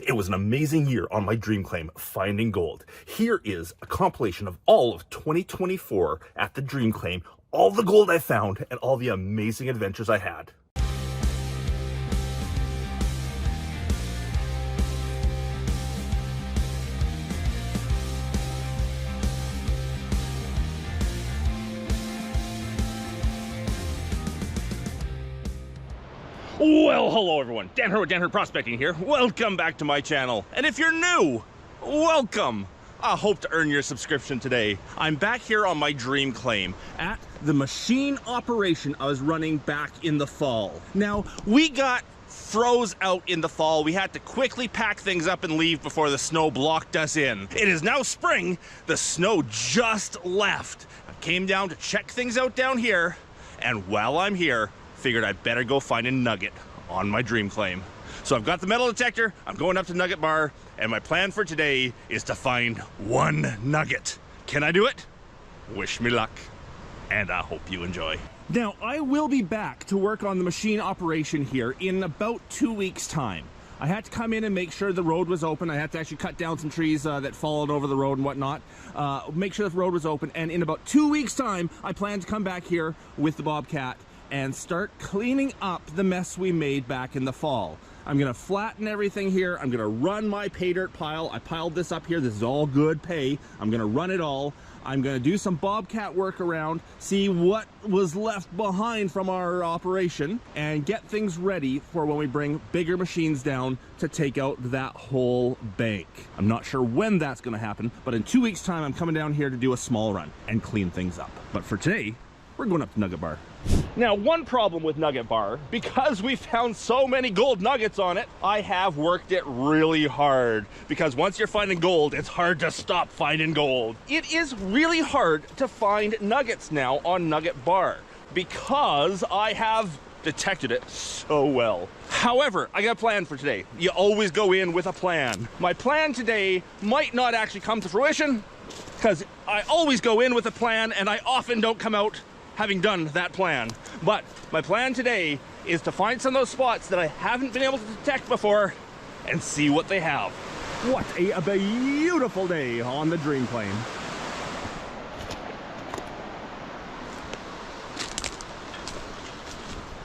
It was an amazing year on my dream claim, finding gold. Here is a compilation of all of 2024 at the dream claim, all the gold I found, and all the amazing adventures I had. Well, hello everyone. Dan Hurd, Dan Hurd Prospecting here. Welcome back to my channel. And if you're new, welcome. I hope to earn your subscription today. I'm back here on my dream claim at the machine operation I was running back in the fall. Now, we got froze out in the fall. We had to quickly pack things up and leave before the snow blocked us in. It is now spring. The snow just left. I came down to check things out down here, and while I'm here, figured I better go find a nugget on my dream claim. So I've got the metal detector, I'm going up to Nugget Bar, and my plan for today is to find one nugget. Can I do it? Wish me luck, and I hope you enjoy. Now, I will be back to work on the machine operation here in about 2 weeks' time. I had to come in and make sure the road was open. I had to actually cut down some trees that followed over the road and whatnot. Make sure the road was open, and in about 2 weeks' time, I plan to come back here with the Bobcat and start cleaning up the mess we made back in the fall. I'm gonna flatten everything here. I'm gonna run my pay dirt pile. I piled this up here. This is all good pay. I'm gonna run it all. I'm gonna do some Bobcat work around, see what was left behind from our operation, and get things ready for when we bring bigger machines down to take out that whole bank. I'm not sure when that's gonna happen, but in 2 weeks' time, I'm coming down here to do a small run and clean things up. But for today, we're going up to Nugget Bar. Now, one problem with Nugget Bar, because we found so many gold nuggets on it, I have worked it really hard. Because once you're finding gold, it's hard to stop finding gold. It is really hard to find nuggets now on Nugget Bar because I have detected it so well. However, I got a plan for today. You always go in with a plan. My plan today might not actually come to fruition because I always go in with a plan and I often don't come out having done that plan. But my plan today is to find some of those spots that I haven't been able to detect before and see what they have. What a beautiful day on the dream claim.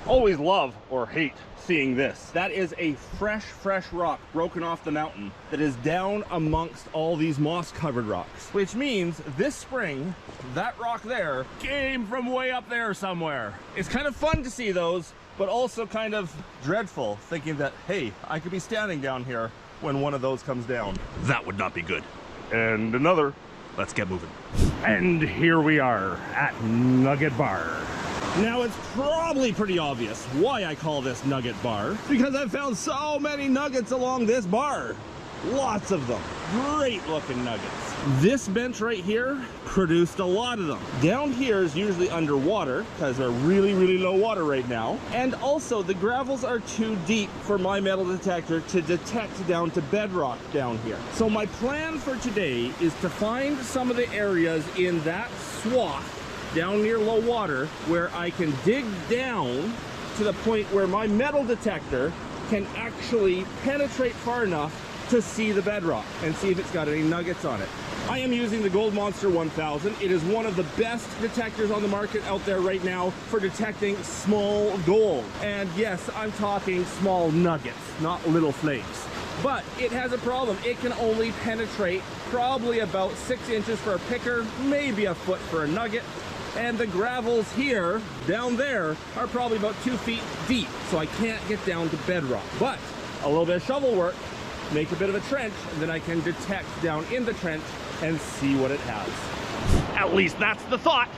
Always love or hate seeing this. That is a fresh rock broken off the mountain that is down amongst all these moss covered rocks, which means this spring that rock there came from way up there somewhere. It's kind of fun to see those, but also kind of dreadful thinking that, hey, I could be standing down here when one of those comes down. That would not be good. And another. Let's get moving. And here we are at Nugget Bar. Now, it's probably pretty obvious why I call this Nugget Bar, because I've found so many nuggets along this bar. Lots of them. Great looking nuggets. This bench right here produced a lot of them. Down here is usually underwater because they're really low water right now. And also the gravels are too deep for my metal detector to detect down to bedrock down here. So my plan for today is to find some of the areas in that swath down near low water where I can dig down to the point where my metal detector can actually penetrate far enough to see the bedrock and see if it's got any nuggets on it. I am using the Gold Monster 1000. It is one of the best detectors on the market out there right now for detecting small gold. And yes, I'm talking small nuggets, not little flakes. But it has a problem. It can only penetrate probably about 6 inches for a picker, maybe a foot for a nugget. And the gravels here, down there, are probably about 2 feet deep, so I can't get down to bedrock. But a little bit of shovel work, make a bit of a trench, and then I can detect down in the trench and see what it has. At least that's the thought.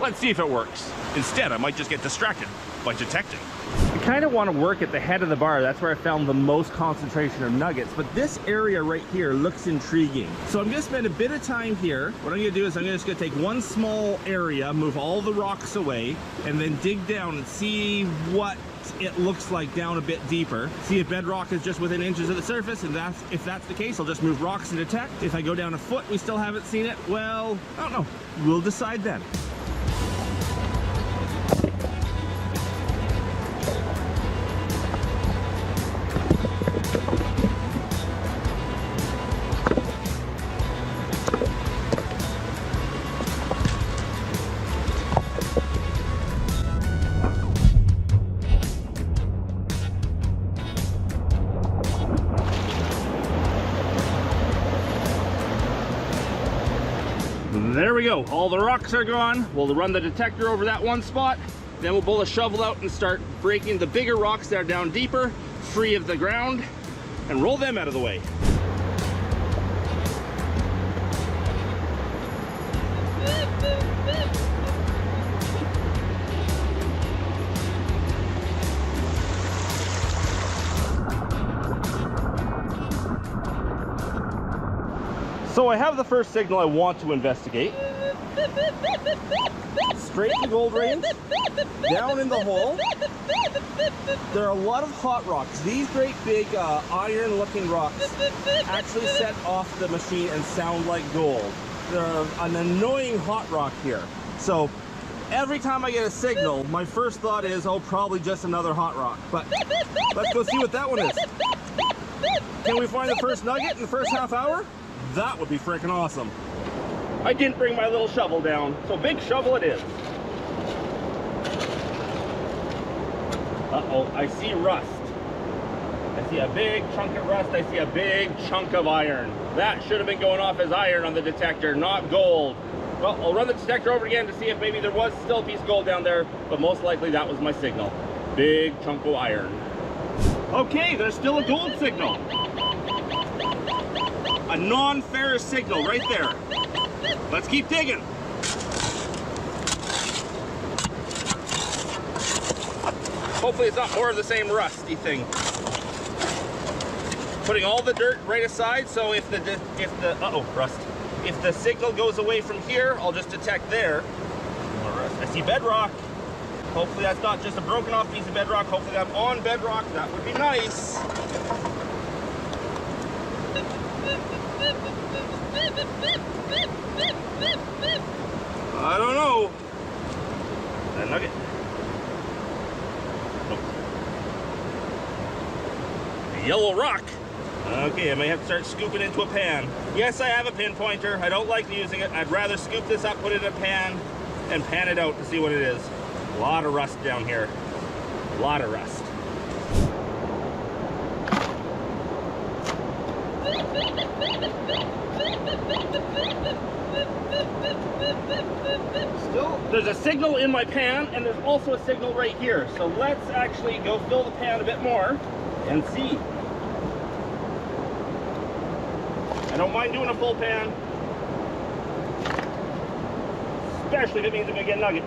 Let's see if it works. Instead, I might just get distracted by detecting. I kind of want to work at the head of the bar. That's where I found the most concentration of nuggets. But this area right here looks intriguing. So I'm going to spend a bit of time here. What I'm going to do is I'm just going to take one small area, move all the rocks away, and then dig down and see what it looks like down a bit deeper. See if bedrock is just within inches of the surface, and if that's the case, I'll just move rocks and detect. If I go down a foot, we still haven't seen it, well, I don't know. We'll decide then. There we go, all the rocks are gone. We'll run the detector over that one spot, then we'll pull a shovel out and start breaking the bigger rocks that are down deeper, free of the ground, and roll them out of the way. So I have the first signal I want to investigate. Straight to gold range, down in the hole. There are a lot of hot rocks. These great big iron looking rocks actually set off the machine and sound like gold. They're an annoying hot rock here. So every time I get a signal, my first thought is, oh, probably just another hot rock. But let's go see what that one is. Can we find the first nugget in the first half hour? That would be freaking awesome. I didn't bring my little shovel down, so big shovel it is. Uh-oh, I see rust. I see a big chunk of rust. I see a big chunk of iron. That should have been going off as iron on the detector, not gold. Well, I'll run the detector over again to see if maybe there was still a piece of gold down there, but most likely that was my signal. Big chunk of iron. Okay, there's still a gold signal. A non-ferrous signal right there. Let's keep digging. Hopefully it's not more of the same rusty thing. Putting all the dirt right aside, so if the signal goes away from here, I'll just detect there. I see bedrock. Hopefully that's not just a broken off piece of bedrock. Hopefully I'm on bedrock. That would be nice. I don't know. That nugget. Nope. A yellow rock. Okay, I may have to start scooping into a pan. Yes, I have a pinpointer. I don't like using it. I'd rather scoop this up, put it in a pan, and pan it out to see what it is. A lot of rust down here. A lot of rust. Still, there's a signal in my pan, and there's also a signal right here. So let's actually go fill the pan a bit more and see. I don't mind doing a full pan, especially if it means I'm gonna get a nugget.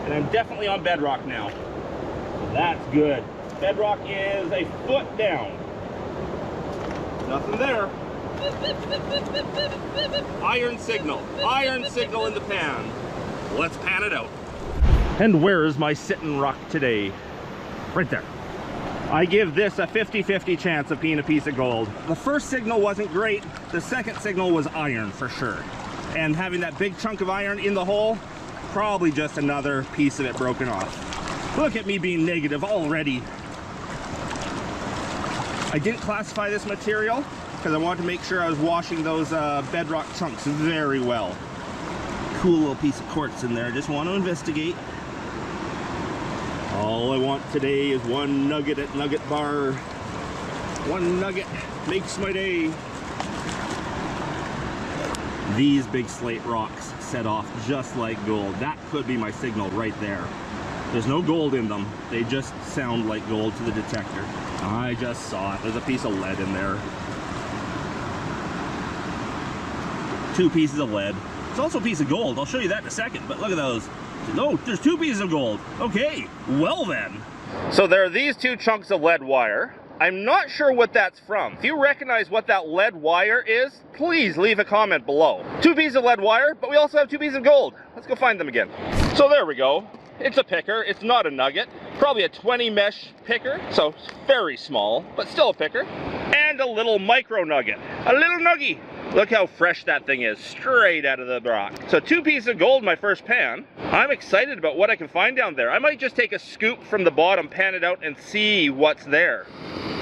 And I'm definitely on bedrock now. So that's good. Bedrock is a foot down. Nothing there. Iron signal in the pan. Let's pan it out. And where's my sitting rock today? Right there. I give this a 50-50 chance of being a piece of gold. The first signal wasn't great. The second signal was iron for sure. And having that big chunk of iron in the hole, probably just another piece of it broken off. Look at me being negative already. I didn't classify this material because I wanted to make sure I was washing those bedrock chunks very well. Cool little piece of quartz in there. I just want to investigate. All I want today is one nugget at Nugget Bar. One nugget makes my day. These big slate rocks set off just like gold. That could be my signal right there. There's no gold in them. They just sound like gold to the detector. I just saw it. There's a piece of lead in there. 2 pieces of lead. It's also a piece of gold. I'll show you that in a second, but look at those. Oh, there's 2 pieces of gold. Okay, well then. So there are these 2 chunks of lead wire. I'm not sure what that's from. If you recognize what that lead wire is, please leave a comment below. 2 pieces of lead wire, but we also have 2 pieces of gold. Let's go find them again. So there we go. It's a picker. It's not a nugget. Probably a 20 mesh picker, so it's very small, but still a picker. And a little micro nugget. A little nuggie. Look how fresh that thing is, straight out of the rock. So 2 pieces of gold in my first pan. I'm excited about what I can find down there. I might just take a scoop from the bottom, pan it out, and see what's there.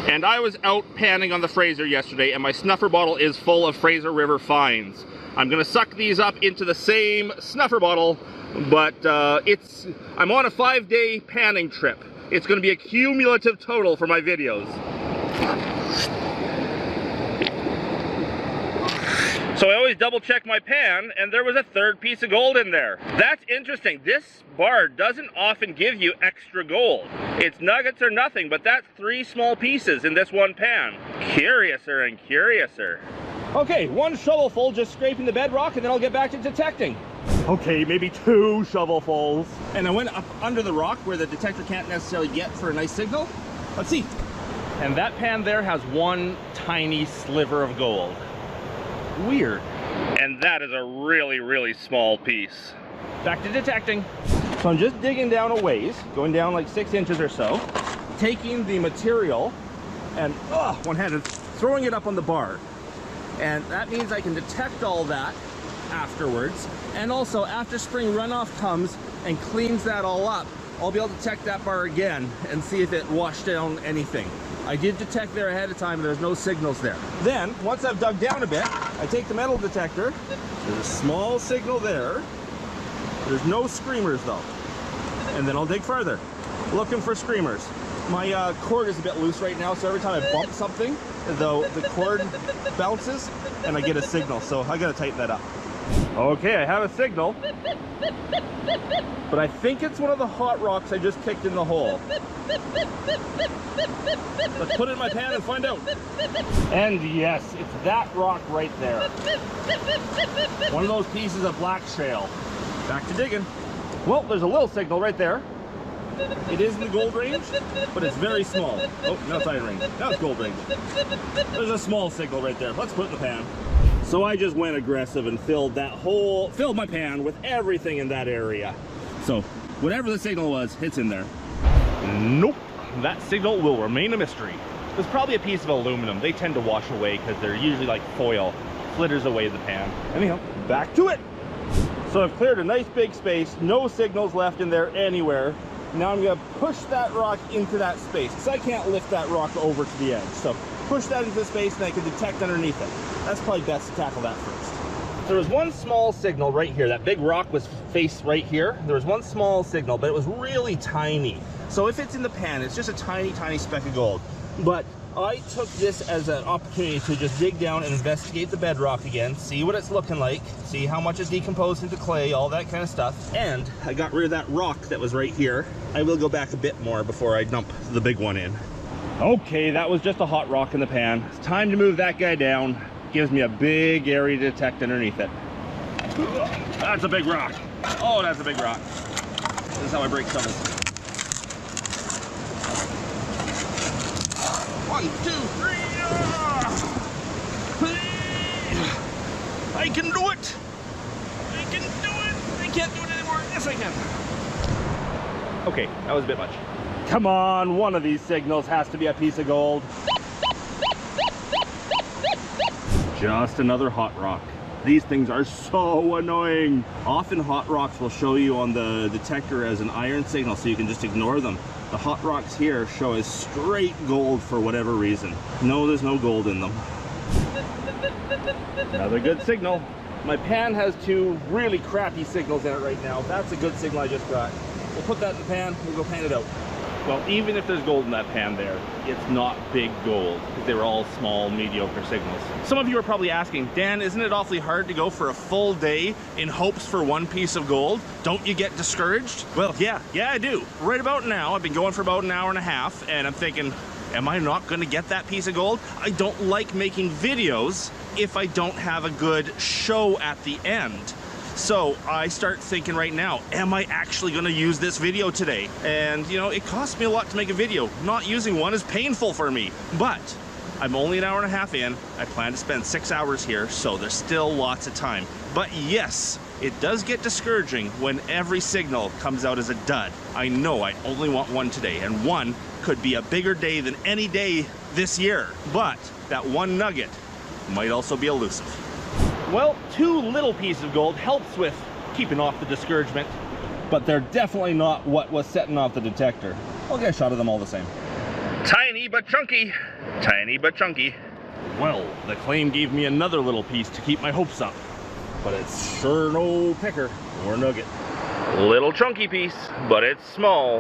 And I was out panning on the Fraser yesterday, and my snuffer bottle is full of Fraser River finds. I'm gonna suck these up into the same snuffer bottle, but I'm on a 5-day panning trip. It's gonna be a cumulative total for my videos. So I always always double check my pan, and there was a third piece of gold in there. That's interesting. This bar doesn't often give you extra gold. It's nuggets or nothing, but that's 3 small pieces in this one pan. Curiouser and curiouser. Okay, 1 shovelful just scraping the bedrock, and then I'll get back to detecting. Okay, maybe 2 shovelfuls. And I went up under the rock where the detector can't necessarily get for a nice signal. Let's see. And that pan there has 1 tiny sliver of gold. Weird. And that is a really, really small piece. Back to detecting. So I'm just digging down a ways, going down like 6 inches or so, taking the material and one-handed, throwing it up on the bar. And that means I can detect all that afterwards. And also after spring runoff comes and cleans that all up, I'll be able to detect that bar again and see if it washed down anything. I did detect there ahead of time and there's no signals there. Then, once I've dug down a bit, I take the metal detector. There's a small signal there. There's no screamers though. And then I'll dig further, looking for screamers. My cord is a bit loose right now, so every time I bump something, the cord bounces and I get a signal, so I gotta tighten that up. Okay, I have a signal, but I think it's one of the hot rocks I just kicked in the hole. Let's put it in my pan and find out. And yes, it's that rock right there. One of those pieces of black shale. Back to digging. Well, there's a little signal right there. It is in the gold range, but it's very small. Oh, now it's iron range. Now it's gold range. There's a small signal right there. Let's put it in the pan. So I just went aggressive and filled my pan with everything in that area. So whatever the signal was, it's in there. Nope, that signal will remain a mystery. There's probably a piece of aluminum. They tend to wash away because they're usually like foil. Flitters away the pan. Anyhow, back to it. So I've cleared a nice big space, no signals left in there anywhere. Now I'm gonna push that rock into that space, because I can't lift that rock over to the edge. So push that into the space and I can detect underneath it. That's probably best to tackle that first. There was one small signal right here. That big rock was faced right here. There was one small signal, but it was really tiny. So if it's in the pan, it's just a tiny, tiny speck of gold. But I took this as an opportunity to just dig down and investigate the bedrock again, see what it's looking like, see how much it's decomposed into clay, all that kind of stuff. And I got rid of that rock that was right here. I will go back a bit more before I dump the big one in. Okay, that was just a hot rock in the pan. It's time to move that guy down. Gives me a big area to detect underneath it. That's a big rock. Oh, that's a big rock. This is how I break shovels. 1, 2, 3. I can do it. I can do it. I can't do it anymore. Yes, I can. Okay, that was a bit much. Come on, one of these signals has to be a piece of gold. Just another hot rock. These things are so annoying. Often hot rocks will show you on the detector as an iron signal, so you can just ignore them. The hot rocks here show as straight gold for whatever reason. No, there's no gold in them. Another good signal. My pan has 2 really crappy signals in it right now. That's a good signal I just got. We'll put that in the pan, we'll go pan it out. Well, even if there's gold in that pan there, it's not big gold, because they were all small, mediocre signals. Some of you are probably asking, Dan, isn't it awfully hard to go for a full day in hopes for 1 piece of gold? Don't you get discouraged? Well, yeah, I do. Right about now, I've been going for about an hour and a half, and I'm thinking, am I not gonna get that piece of gold? I don't like making videos if I don't have a good show at the end. So I start thinking right now, am I actually gonna use this video today? And you know, it costs me a lot to make a video. Not using one is painful for me, but I'm only an hour and a half in. I plan to spend 6 hours here, so there's still lots of time. But yes, it does get discouraging when every signal comes out as a dud. I know I only want one today, and one could be a bigger day than any day this year. But that one nugget might also be elusive. Well, 2 little pieces of gold helps with keeping off the discouragement, but they're definitely not what was setting off the detector. I'll get a shot of them all the same. Tiny but chunky. Tiny but chunky. Well, the claim gave me another little piece to keep my hopes up, but it's sure no picker or nugget. Little chunky piece, but it's small.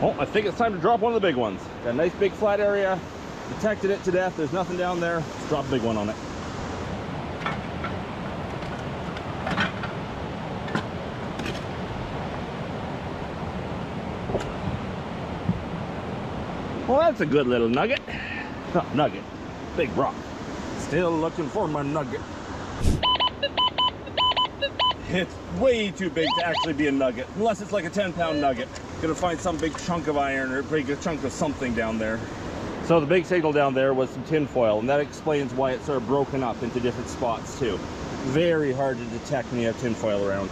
Well, I think it's time to drop one of the big ones. Got a nice big flat area, detected it to death, there's nothing down there. Let's drop a big one on it. Well, that's a good little nugget. Oh, nugget. Big rock. Still looking for my nugget. It's way too big to actually be a nugget, unless it's like a 10-pound nugget. Gonna find some big chunk of iron or a big chunk of something down there. So the big signal down there was some tin foil, and that explains why it's sort of broken up into different spots too. Very hard to detect when you have tin foil around.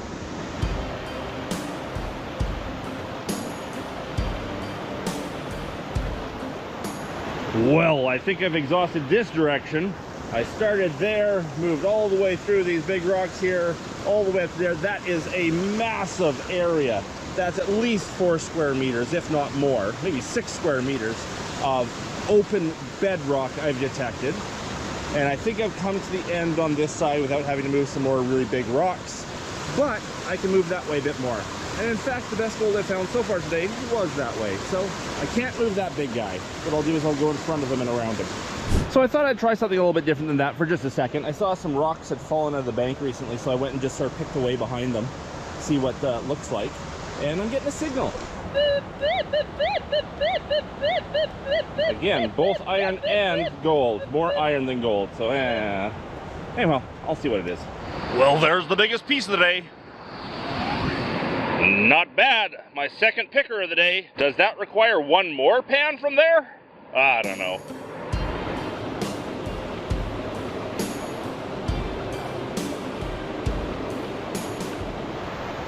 Well, I think I've exhausted this direction. I started there, moved all the way through these big rocks here, all the way up there. That is a massive area. That's at least 4 square meters, if not more, maybe 6 square meters of open bedrock I've detected. And I think I've come to the end on this side without having to move some more really big rocks, but I can move that way a bit more. And in fact, the best gold I found so far today was that way. So I can't move that big guy. What I'll do is I'll go in front of him and around him. So I thought I'd try something a little bit different than that for just a second. I saw some rocks had fallen out of the bank recently, so I went and just sort of picked away behind them, see what that looks like. And I'm getting a signal. Again, both iron and gold. More iron than gold, so anyway, I'll see what it is. Well, there's the biggest piece of the day. Not bad. My second picker of the day. Does that require one more pan from there? I don't know.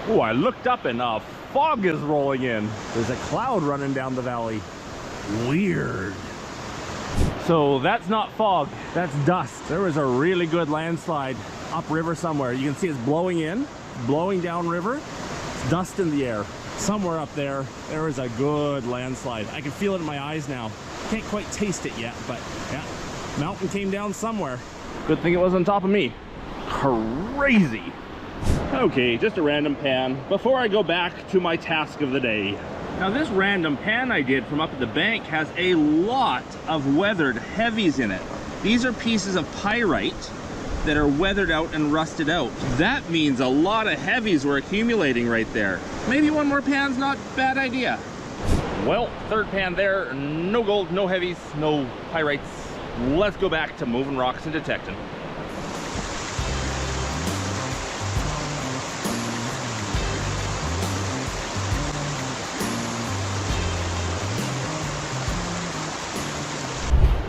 Oh, I looked up and fog is rolling in. There's a cloud running down the valley. Weird. So that's not fog, that's dust. There was a really good landslide upriver somewhere. You can see it's blowing in, blowing downriver. It's dust in the air. Somewhere up there, there is a good landslide. I can feel it in my eyes now. Can't quite taste it yet, but yeah, mountain came down somewhere. Good thing it was on top of me. Crazy. Okay, just a random pan before I go back to my task of the day. Now this random pan I did from up at the bank has a lot of weathered heavies in it. These are pieces of pyrite that are weathered out and rusted out. That means a lot of heavies were accumulating right there. Maybe one more pan's not a bad idea. Well, third pan there, no gold, no heavies, no pyrites. Let's go back to moving rocks and detecting.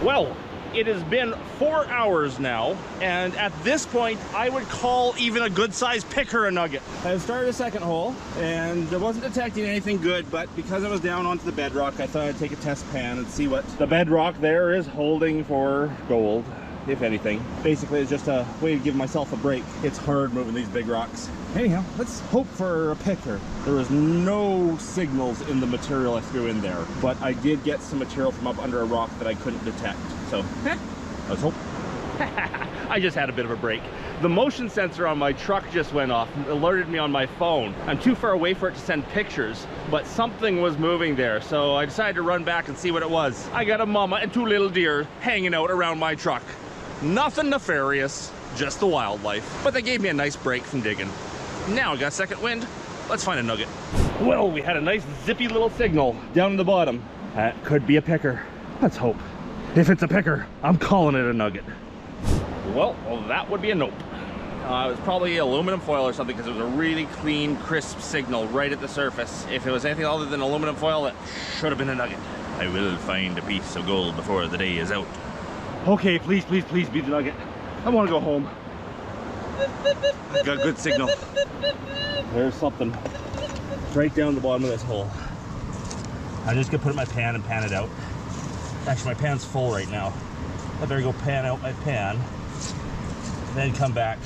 Well, it has been 4 hours now, and at this point, I would call even a good-sized picker a nugget. I started a second hole, and I wasn't detecting anything good, but because I was down onto the bedrock, I thought I'd take a test pan and see what the bedrock there is holding for gold, if anything. Basically, it's just a way to give myself a break. It's hard moving these big rocks. Anyhow, let's hope for a picker. There was no signals in the material I threw in there, but I did get some material from up under a rock that I couldn't detect. So, let's hope. I just had a bit of a break. The motion sensor on my truck just went off and alerted me on my phone. I'm too far away for it to send pictures, but something was moving there, so I decided to run back and see what it was. I got a mama and 2 little deer hanging out around my truck. Nothing nefarious, just the wildlife. But they gave me a nice break from digging. Now I got second wind. Let's find a nugget. Well, we had a nice zippy little signal down in the bottom. That could be a picker. Let's hope. If it's a picker, I'm calling it a nugget. Well, that would be a nope. It was probably aluminum foil or something, because it was a really clean, crisp signal right at the surface. If it was anything other than aluminum foil, it should have been a nugget. I will find a piece of gold before the day is out. Okay, please, please, please be the nugget. I want to go home. I've got a good signal. There's something right down the bottom of this hole. I'm just gonna put it in my pan and pan it out. Actually, my pan's full right now. I better go pan out my pan, then come back,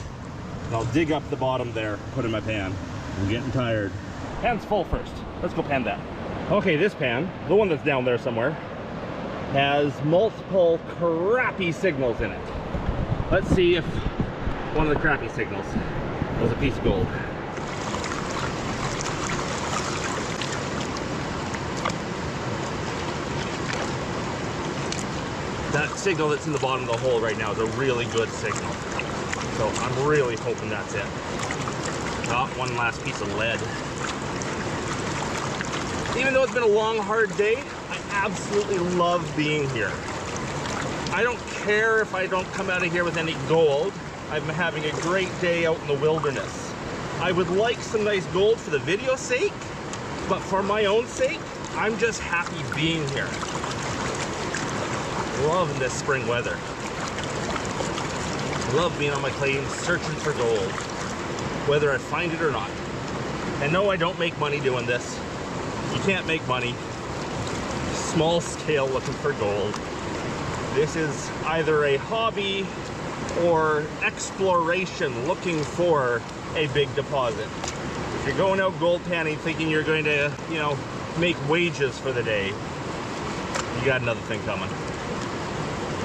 and I'll dig up the bottom there, put in my pan. I'm getting tired. Pan's full first. Let's go pan that. Okay, this pan, the one that's down there somewhere, has multiple crappy signals in it. Let's see if one of the crappy signals was a piece of gold. That signal that's in the bottom of the hole right now is a really good signal. So I'm really hoping that's it. Not one last piece of lead. Even though it's been a long, hard day, I absolutely love being here. I don't care if I don't come out of here with any gold. I'm having a great day out in the wilderness. I would like some nice gold for the video's sake, but for my own sake, I'm just happy being here. Loving this spring weather. Love being on my claim, searching for gold, whether I find it or not. And no, I don't make money doing this. You can't make money. Small scale looking for gold. This is either a hobby or exploration looking for a big deposit. If you're going out gold panning thinking you're going to, you know, make wages for the day, you got another thing coming.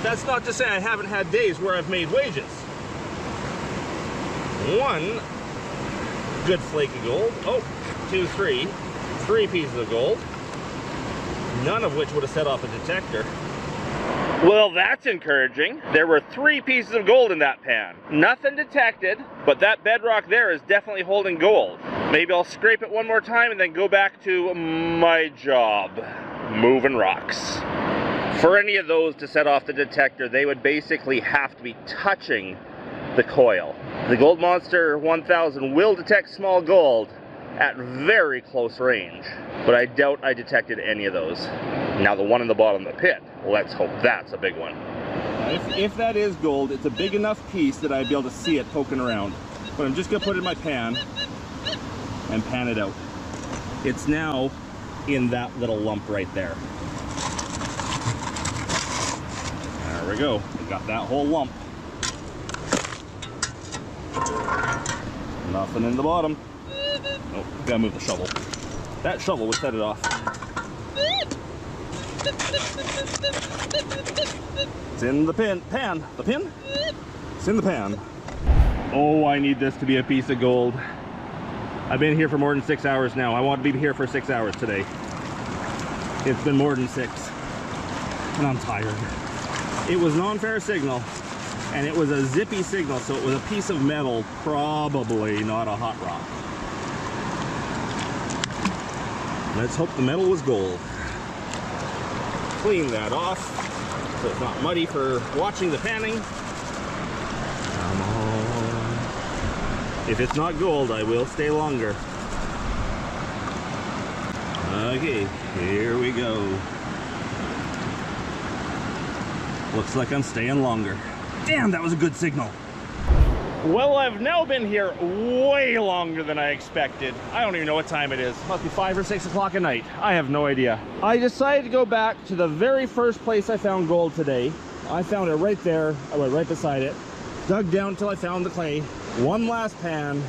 That's not to say I haven't had days where I've made wages. One good flake of gold. Oh, three pieces of gold. None of which would have set off a detector. Well, that's encouraging. There were 3 pieces of gold in that pan. Nothing detected, but that bedrock there is definitely holding gold. Maybe I'll scrape it one more time and then go back to my job, moving rocks. For any of those to set off the detector, they would basically have to be touching the coil. The Gold Monster 1000 will detect small gold at very close range, but I doubt I detected any of those. Now the one in the bottom of the pit, let's hope that's a big one. If that is gold, it's a big enough piece that I'd be able to see it poking around. But I'm just gonna put it in my pan and pan it out. It's now in that little lump right there. There we go, we got that whole lump. Nothing in the bottom. Oh, gotta move the shovel. That shovel would set it off. It's in the pan. The pin? It's in the pan. Oh, I need this to be a piece of gold. I've been here for more than 6 hours now. I want to be here for 6 hours today. It's been more than 6. And I'm tired. It was non-fair signal. And it was a zippy signal, so it was a piece of metal, probably not a hot rock. Let's hope the metal was gold. Clean that off so it's not muddy for watching the panning. Come on. If it's not gold, I will stay longer. Okay, here we go. Looks like I'm staying longer. Damn, that was a good signal. Well, I've now been here way longer than I expected. I don't even know what time it is. Must be 5 or 6 o'clock at night. I have no idea. I decided to go back to the very first place I found gold today. I found it right there. I went right beside it. Dug down until I found the clay. One last pan.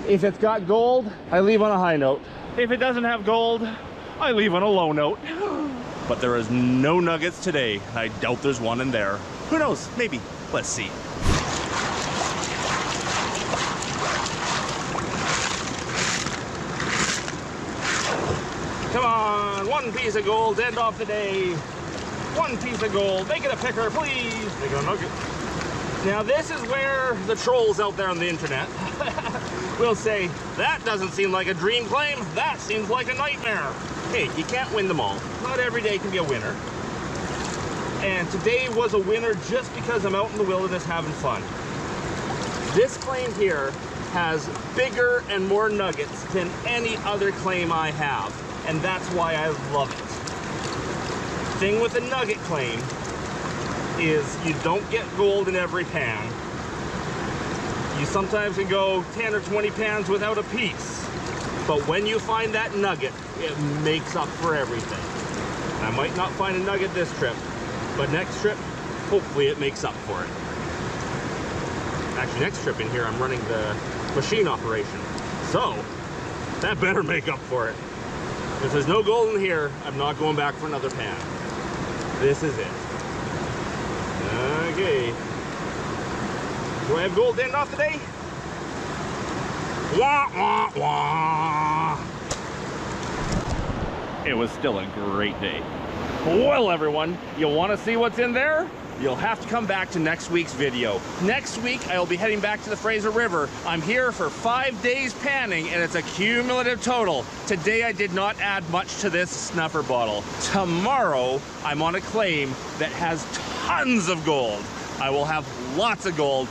If it's got gold, I leave on a high note. If it doesn't have gold, I leave on a low note. But there is no nuggets today. I doubt there's one in there. Who knows? Maybe. Let's see. Come on, 1 piece of gold, end off the day. 1 piece of gold, make it a picker, please. Make it a nugget. Now this is where the trolls out there on the internet will say, that doesn't seem like a dream claim, that seems like a nightmare. Hey, you can't win them all. Not every day can be a winner. And today was a winner just because I'm out in the wilderness having fun. This claim here has bigger and more nuggets than any other claim I have. And that's why I love it. Thing with a nugget claim is you don't get gold in every pan. You sometimes can go 10 or 20 pans without a piece. But when you find that nugget, it makes up for everything. I might not find a nugget this trip, but next trip, hopefully it makes up for it. Actually, next trip in here, I'm running the machine operation. So, that better make up for it. If there's no gold in here, I'm not going back for another pan. This is it. Okay. Do I have gold to end off today? Wah, wah, wah. It was still a great day. Well, everyone, you want to see what's in there? you'll have to come back to next week's video. Next week, I will be heading back to the Fraser River. I'm here for 5 days panning, and it's a cumulative total. Today, I did not add much to this snuffer bottle. Tomorrow, I'm on a claim that has tons of gold. I will have lots of gold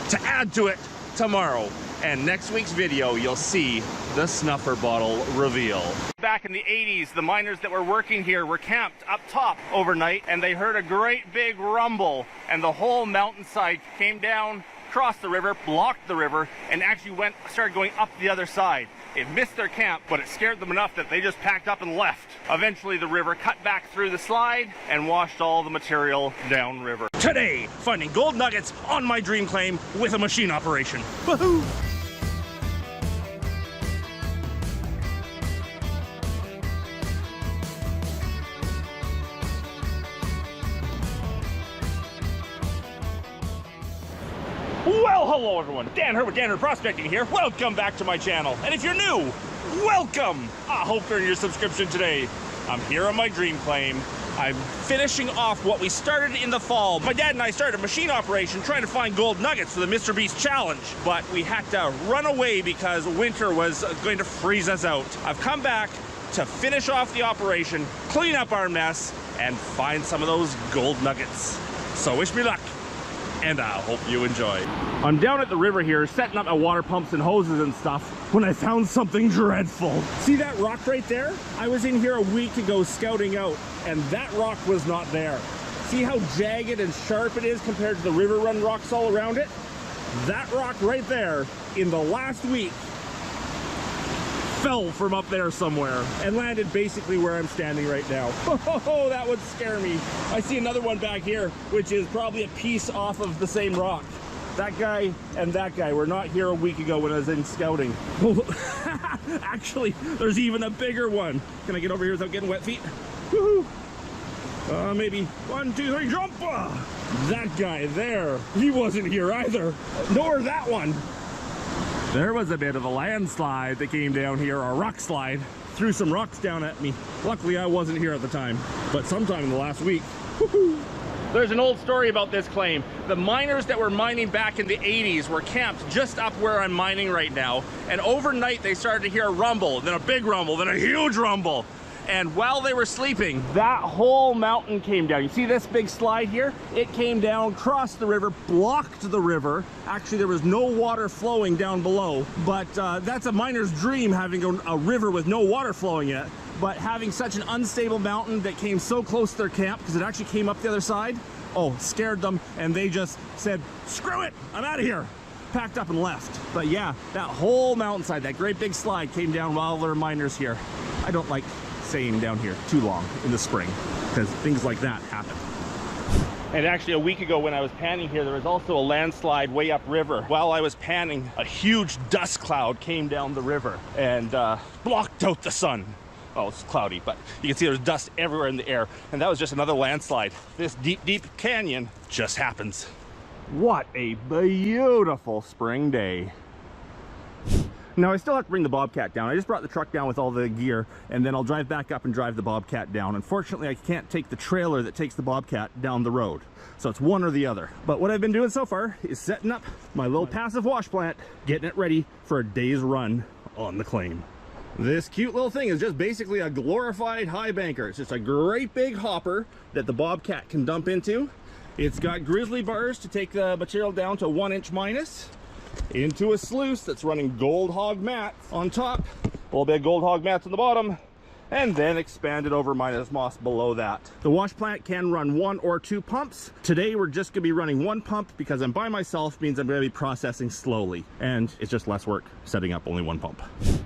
to add to it tomorrow. And next week's video, you'll see the snuffer bottle reveal. Back in the 80s, the miners that were working here were camped up top overnight, and they heard a great big rumble, and the whole mountainside came down, crossed the river, blocked the river, and actually started going up the other side. It missed their camp, but it scared them enough that they just packed up and left. Eventually, the river cut back through the slide and washed all the material downriver. Today, finding gold nuggets on my dream claim with a machine operation. Woohoo! Well, hello everyone, Dan Hurd with Dan Hurd Prospecting here. Welcome back to my channel. And if you're new, welcome! I hope you're in your subscription today. I'm here on my dream claim. I'm finishing off what we started in the fall. My dad and I started a machine operation trying to find gold nuggets for the Mr. Beast challenge, but we had to run away because winter was going to freeze us out. I've come back to finish off the operation, clean up our mess, and find some of those gold nuggets. So wish me luck, and I hope you enjoy. I'm down at the river here setting up my water pumps and hoses and stuff when I found something dreadful. See that rock right there? I was in here a week ago scouting out, and that rock was not there. See how jagged and sharp it is compared to the river run rocks all around it? That rock right there in the last week fell from up there somewhere and landed basically where I'm standing right now. Oh, that would scare me. I see another one back here, which is probably a piece off of the same rock. That guy and that guy were not here a week ago when I was in scouting. Actually, there's even a bigger one. Can I get over here without getting wet feet? Woohoo! Maybe 1, 2, 3, jump! That guy there, he wasn't here either. Nor that one. There was a bit of a landslide that came down here, or a rock slide, threw some rocks down at me. Luckily, I wasn't here at the time, but sometime in the last week. There's an old story about this claim. The miners that were mining back in the 80s were camped just up where I'm mining right now, and overnight they started to hear a rumble, then a big rumble, then a huge rumble. And while they were sleeping, that whole mountain came down. You see this big slide here? It came down, crossed the river, blocked the river. Actually, there was no water flowing down below, but that's a miner's dream, having a river with no water flowing in it. But having such an unstable mountain that came so close to their camp, because it actually came up the other side, scared them, and they just said, screw it, I'm out of here. Packed up and left. But yeah, that whole mountainside, that great big slide came down while there were miners here. I don't like staying down here too long in the spring because things like that happen. And actually a week ago when I was panning here, there was also a landslide way upriver. While I was panning, a huge dust cloud came down the river and blocked out the sun. Oh, it's cloudy, but you can see there's dust everywhere in the air, and that was just another landslide. This deep, deep canyon just happens. What a beautiful spring day. Now I still have to bring the Bobcat down. I just brought the truck down with all the gear, and then I'll drive back up and drive the Bobcat down. Unfortunately, I can't take the trailer that takes the Bobcat down the road. So it's one or the other. But what I've been doing so far is setting up my little passive wash plant, getting it ready for a day's run on the claim. This cute little thing is just basically a glorified high banker. It's just a great big hopper that the Bobcat can dump into. It's got grizzly bars to take the material down to 1 inch minus. Into a sluice that's running gold hog mats on top, a little bit of gold hog mats on the bottom, and then expanded over minus moss below that. The wash plant can run 1 or 2 pumps. Today we're just gonna be running 1 pump because I'm by myself, means I'm gonna be processing slowly, and it's just less work setting up only 1 pump.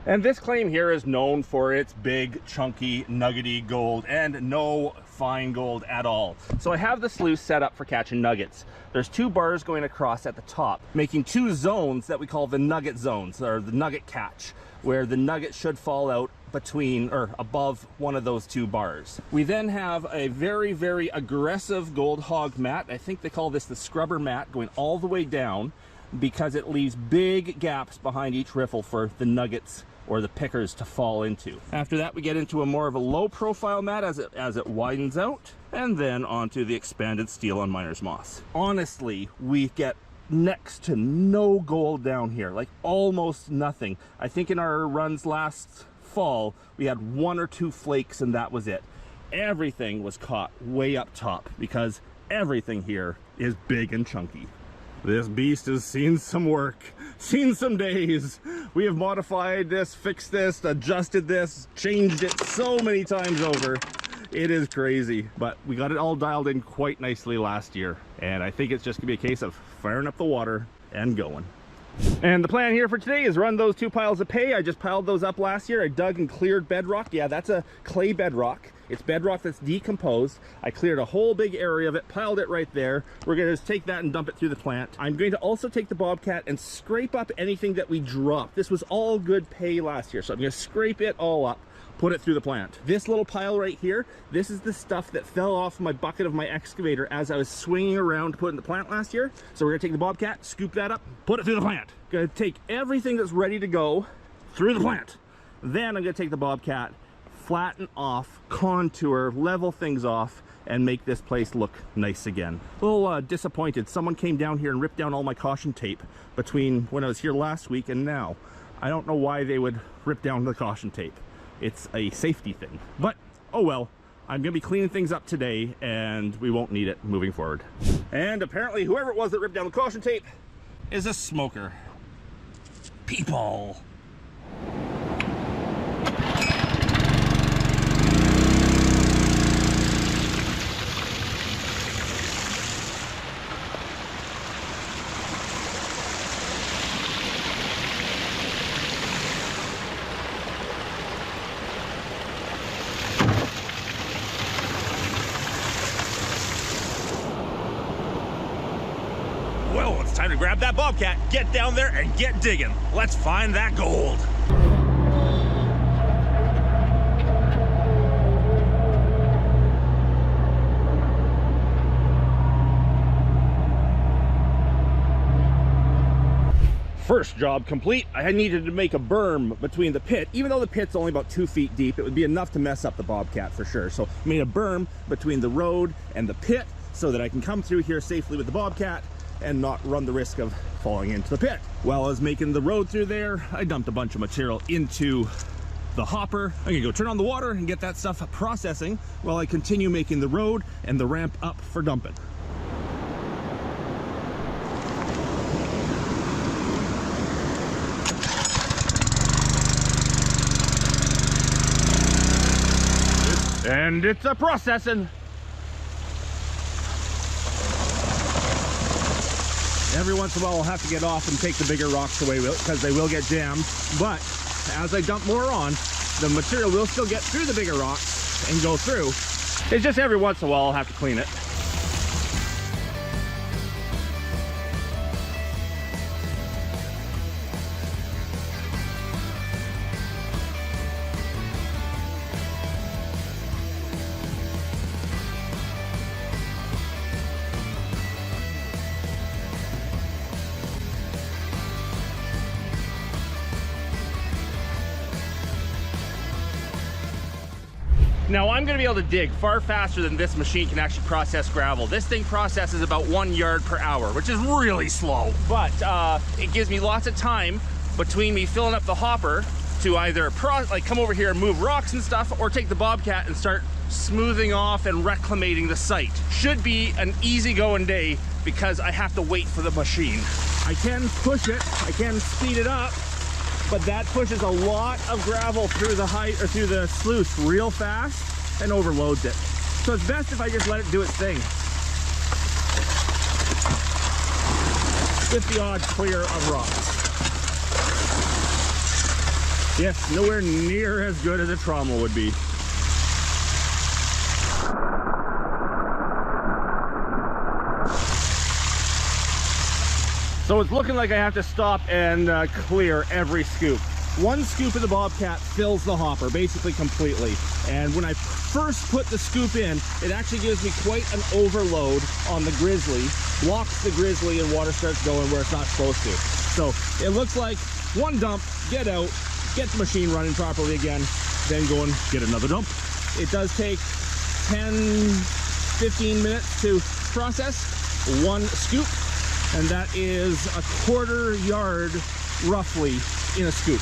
And this claim here is known for its big, chunky, nuggety gold and no fine gold at all. So I have the sluice set up for catching nuggets. There's 2 bars going across at the top, making 2 zones that we call the nugget zones, or the nugget catch, where the nugget should fall out between or above one of those 2 bars. We then have a very, very aggressive gold hog mat. I think they call this the scrubber mat, going all the way down because it leaves big gaps behind each riffle for the nuggets or the pickers to fall into. After that, we get into a more of a low profile mat as it widens out, and then onto the expanded steel on miner's moss. Honestly, we get next to no gold down here, like almost nothing. I think in our runs last fall, we had 1 or 2 flakes and that was it. Everything was caught way up top because everything here is big and chunky. This beast has seen some work, seen some days. We have modified this, fixed this, adjusted this, changed it so many times over. It is crazy, but we got it all dialed in quite nicely last year. And I think it's just gonna be a case of firing up the water and going. And the plan here for today is run those 2 piles of pay. I just piled those up last year. I dug and cleared bedrock. Yeah, that's a clay bedrock. It's bedrock that's decomposed. I cleared a whole big area of it, piled it right there. We're gonna just take that and dump it through the plant. I'm going to also take the Bobcat and scrape up anything that we dropped. This was all good pay last year, so I'm gonna scrape it all up, put it through the plant. This little pile right here, this is the stuff that fell off my bucket of my excavator as I was swinging around to put in the plant last year. So we're gonna take the Bobcat, scoop that up, put it through the plant. Gonna take everything that's ready to go through the plant. Then I'm gonna take the Bobcat, flatten off, contour, level things off, and make this place look nice again. A little disappointed. Someone came down here and ripped down all my caution tape between when I was here last week and now. I don't know why they would rip down the caution tape. It's a safety thing, but oh well. I'm gonna be cleaning things up today and we won't need it moving forward. And apparently whoever it was that ripped down the caution tape is a smoker. People. Well, it's time to grab that Bobcat, get down there and get digging. Let's find that gold. First job complete. I needed to make a berm between the pit. Even though the pit's only about 2 feet deep, it would be enough to mess up the Bobcat for sure. So I made a berm between the road and the pit so that I can come through here safely with the Bobcat and not run the risk of falling into the pit. While I was making the road through there, I dumped a bunch of material into the hopper. I'm gonna go turn on the water and get that stuff processing while I continue making the road and the ramp up for dumping. And it's a processing. Every once in a while I'll have to get off and take the bigger rocks away because they will get jammed. But as I dump more on, the material will still get through the bigger rocks and go through. It's just every once in a while I'll have to clean it. Now I'm gonna be able to dig far faster than this machine can actually process gravel. This thing processes about 1 yard per hour, which is really slow. But it gives me lots of time between me filling up the hopper to either come over here and move rocks and stuff, or take the Bobcat and start smoothing off and reclamating the site. Should be an easygoing day because I have to wait for the machine. I can push it, I can speed it up, but that pushes a lot of gravel through the height or through the sluice real fast and overloads it. So it's best if I just let it do its thing. With the odd clear of rocks. Yes, nowhere near as good as a trommel would be. So it's looking like I have to stop and clear every scoop. One scoop of the Bobcat fills the hopper basically completely. And when I first put the scoop in, it actually gives me quite an overload on the grizzly, blocks the grizzly, and water starts going where it's not supposed to. So it looks like one dump, get out, get the machine running properly again, then go and get another dump. It does take 10-15 minutes to process one scoop, and that is a 1/4 yard roughly in a scoop.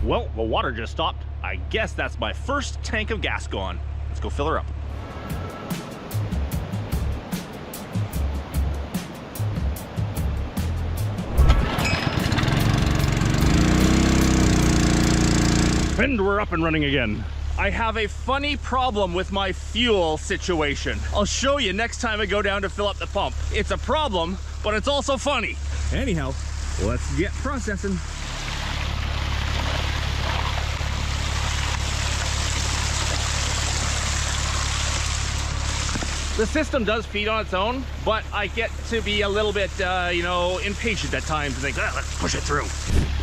Well, the water just stopped. I guess that's my first tank of gas gone. Let's go fill her up. And we're up and running again. I have a funny problem with my fuel situation. I'll show you next time I go down to fill up the pump. It's a problem, but it's also funny. Anyhow, let's get processing. The system does feed on its own, but I get to be a little bit, you know, impatient at times and think, let's push it through.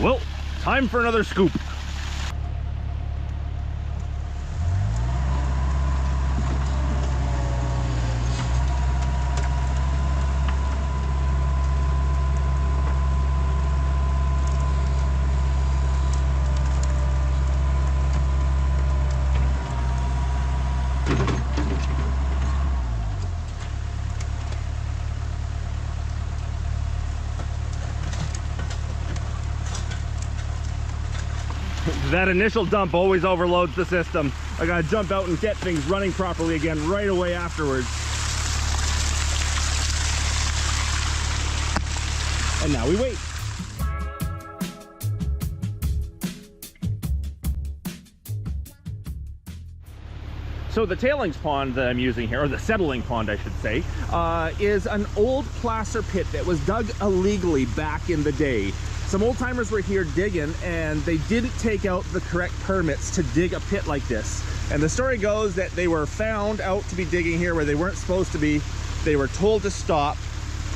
Well, time for another scoop. That initial dump always overloads the system. I gotta jump out and get things running properly again right away afterwards. And now we wait. So the tailings pond that I'm using here, or the settling pond I should say, is an old placer pit that was dug illegally back in the day. Some old timers were here digging and they didn't take out the correct permits to dig a pit like this. And the story goes that they were found out to be digging here where they weren't supposed to be. They were told to stop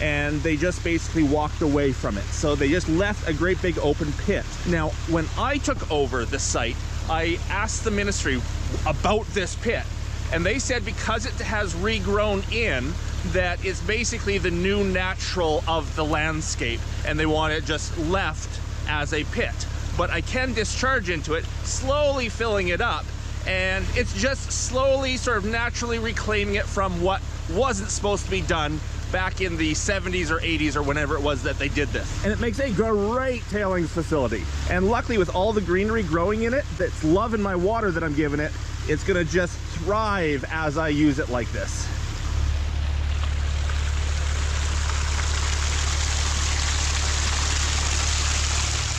and they just basically walked away from it. So they just left a great big open pit. Now, when I took over the site, I asked the ministry about this pit. And they said because it has regrown in, that it's basically the new natural of the landscape and they want it just left as a pit. But I can discharge into it, slowly filling it up, and it's just slowly sort of naturally reclaiming it from what wasn't supposed to be done back in the 70s or 80s or whenever it was that they did this. And it makes a great tailings facility. And luckily with all the greenery growing in it, that's loving my water that I'm giving it, it's gonna just thrive as I use it like this.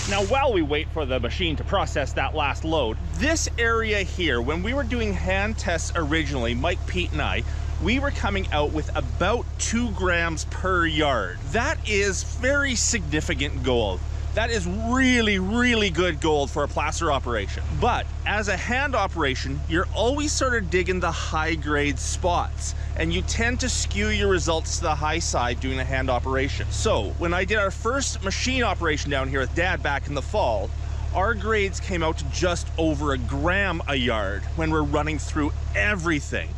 Now, while we wait for the machine to process that last load, this area here, when we were doing hand tests originally, Mike, Pete, and I, we were coming out with about 2 grams per yard. That is very significant gold. That is really, really good gold for a placer operation. But as a hand operation, you're always sort of digging the high grade spots and you tend to skew your results to the high side doing a hand operation. So when I did our first machine operation down here with Dad back in the fall, our grades came out to just over 1 gram a yard when we're running through everything.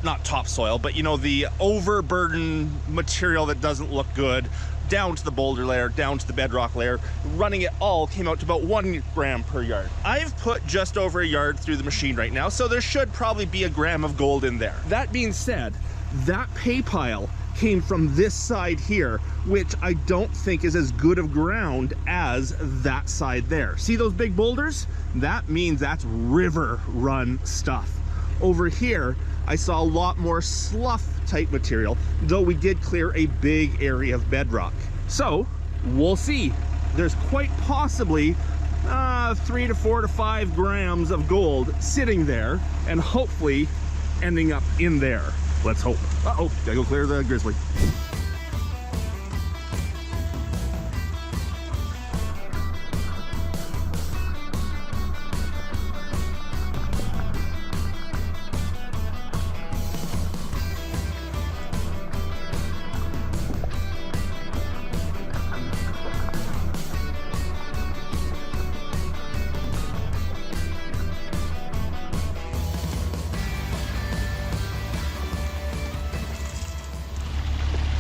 Not topsoil, but you know, the overburden material that doesn't look good, down to the boulder layer, down to the bedrock layer, running it all came out to about 1 gram per yard. I've put just over 1 yard through the machine right now, so there should probably be 1 gram of gold in there. That being said, that pay pile came from this side here, which I don't think is as good of ground as that side there. See those big boulders? That means that's river run stuff. Over here, I saw a lot more slough type material, though we did clear a big area of bedrock. So we'll see. There's quite possibly 3 to 4 to 5 grams of gold sitting there and hopefully ending up in there. Let's hope. Uh-oh, gotta go clear the grizzly.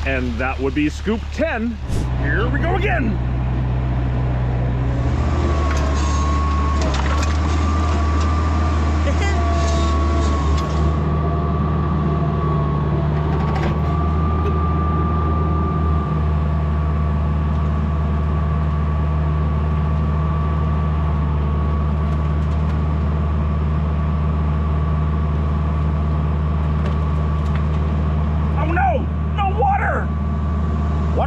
And that would be scoop 10. Here we go again.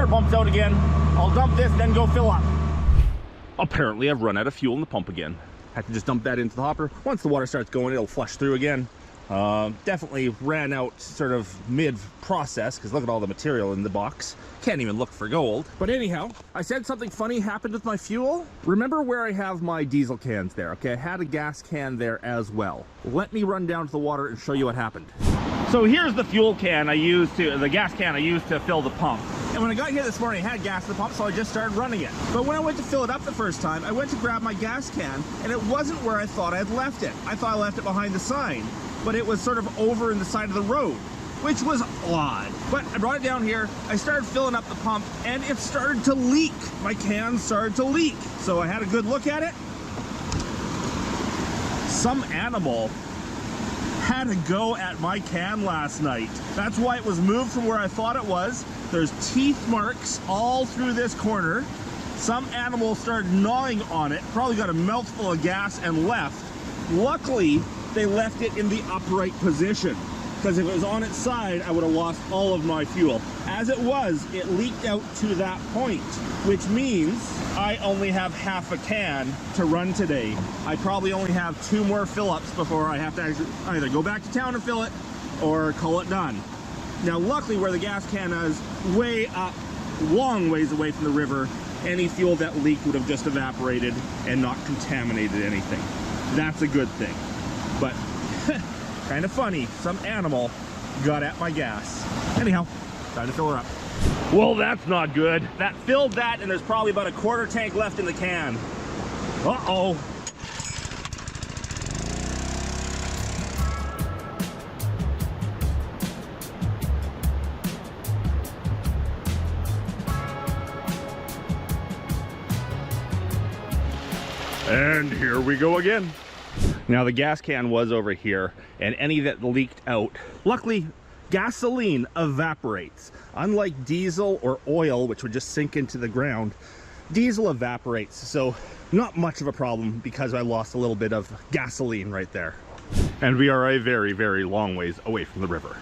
Pumps out again. I'll dump this, then go fill up. Apparently I've run out of fuel in the pump again. Have to just dump that into the hopper. Once the water starts going, it'll flush through again. Definitely ran out sort of mid-process, because look at all the material in the box. Can't even look for gold. But anyhow, I said something funny happened with my fuel. Remember where I have my diesel cans there? Okay, I had a gas can there as well. Let me run down to the water and show you what happened. So here's the fuel can I used to, the gas can I used to fill the pump. And when I got here this morning, I had gas in the pump, so I just started running it. But when I went to fill it up the first time, I went to grab my gas can, and it wasn't where I thought I had left it. I thought I left it behind the sign, but it was sort of over in the side of the road, which was odd. But I brought it down here, I started filling up the pump, and it started to leak. My can started to leak. So I had a good look at it. Some animal had a go at my can last night. That's why it was moved from where I thought it was. There's teeth marks all through this corner. Some animal started gnawing on it, probably got a mouthful of gas and left. Luckily, they left it in the upright position, because if it was on its side, I would have lost all of my fuel. As it was, it leaked out to that point, which means I only have half a can to run today. I probably only have 2 more fill-ups before I have to actually either go back to town and fill it or call it done. Now, luckily, where the gas can is way up, long ways away from the river, any fuel that leaked would have just evaporated and not contaminated anything. That's a good thing. But kind of funny, some animal got at my gas. Anyhow, time to fill her up. Well, that's not good. That filled that, and there's probably about a 1/4 tank left in the can. Uh-oh. And here we go again. Now the gas can was over here, and any that leaked out, luckily gasoline evaporates. Unlike diesel or oil, which would just sink into the ground, diesel evaporates, so not much of a problem because I lost a little bit of gasoline right there. And we are a very, very long ways away from the river.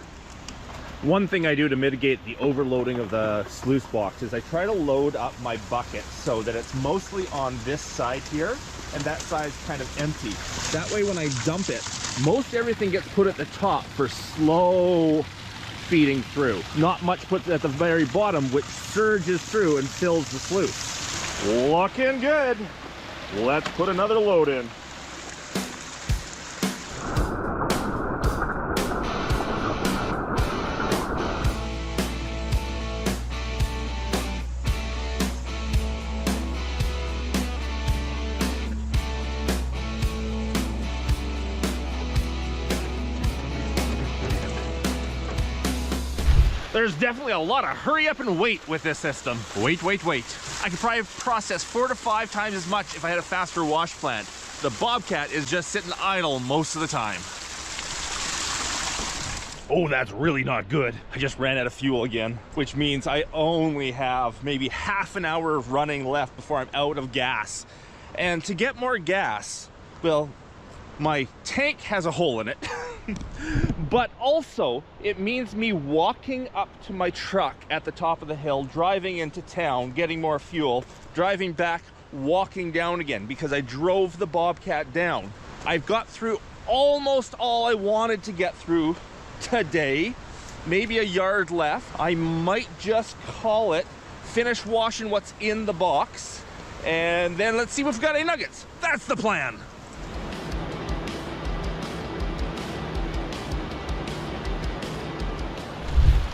One thing I do to mitigate the overloading of the sluice box is I try to load up my bucket so that it's mostly on this side here, and that side's kind of empty. That way when I dump it, most everything gets put at the top for slow feeding through. Not much put at the very bottom, which surges through and fills the sluice. Looking good. Let's put another load in. There's definitely a lot of hurry up and wait with this system. Wait, wait, wait. I could probably process 4 to 5 times as much if I had a faster wash plant. The Bobcat is just sitting idle most of the time. Oh, that's really not good. I just ran out of fuel again, which means I only have maybe half an hour of running left before I'm out of gas. And to get more gas, well, my tank has a hole in it. But also, it means me walking up to my truck at the top of the hill, driving into town, getting more fuel, driving back, walking down again, because I drove the Bobcat down. I've got through almost all I wanted to get through today. Maybe a yard left. I might just call it, finish washing what's in the box, and then let's see if we've got any nuggets. That's the plan.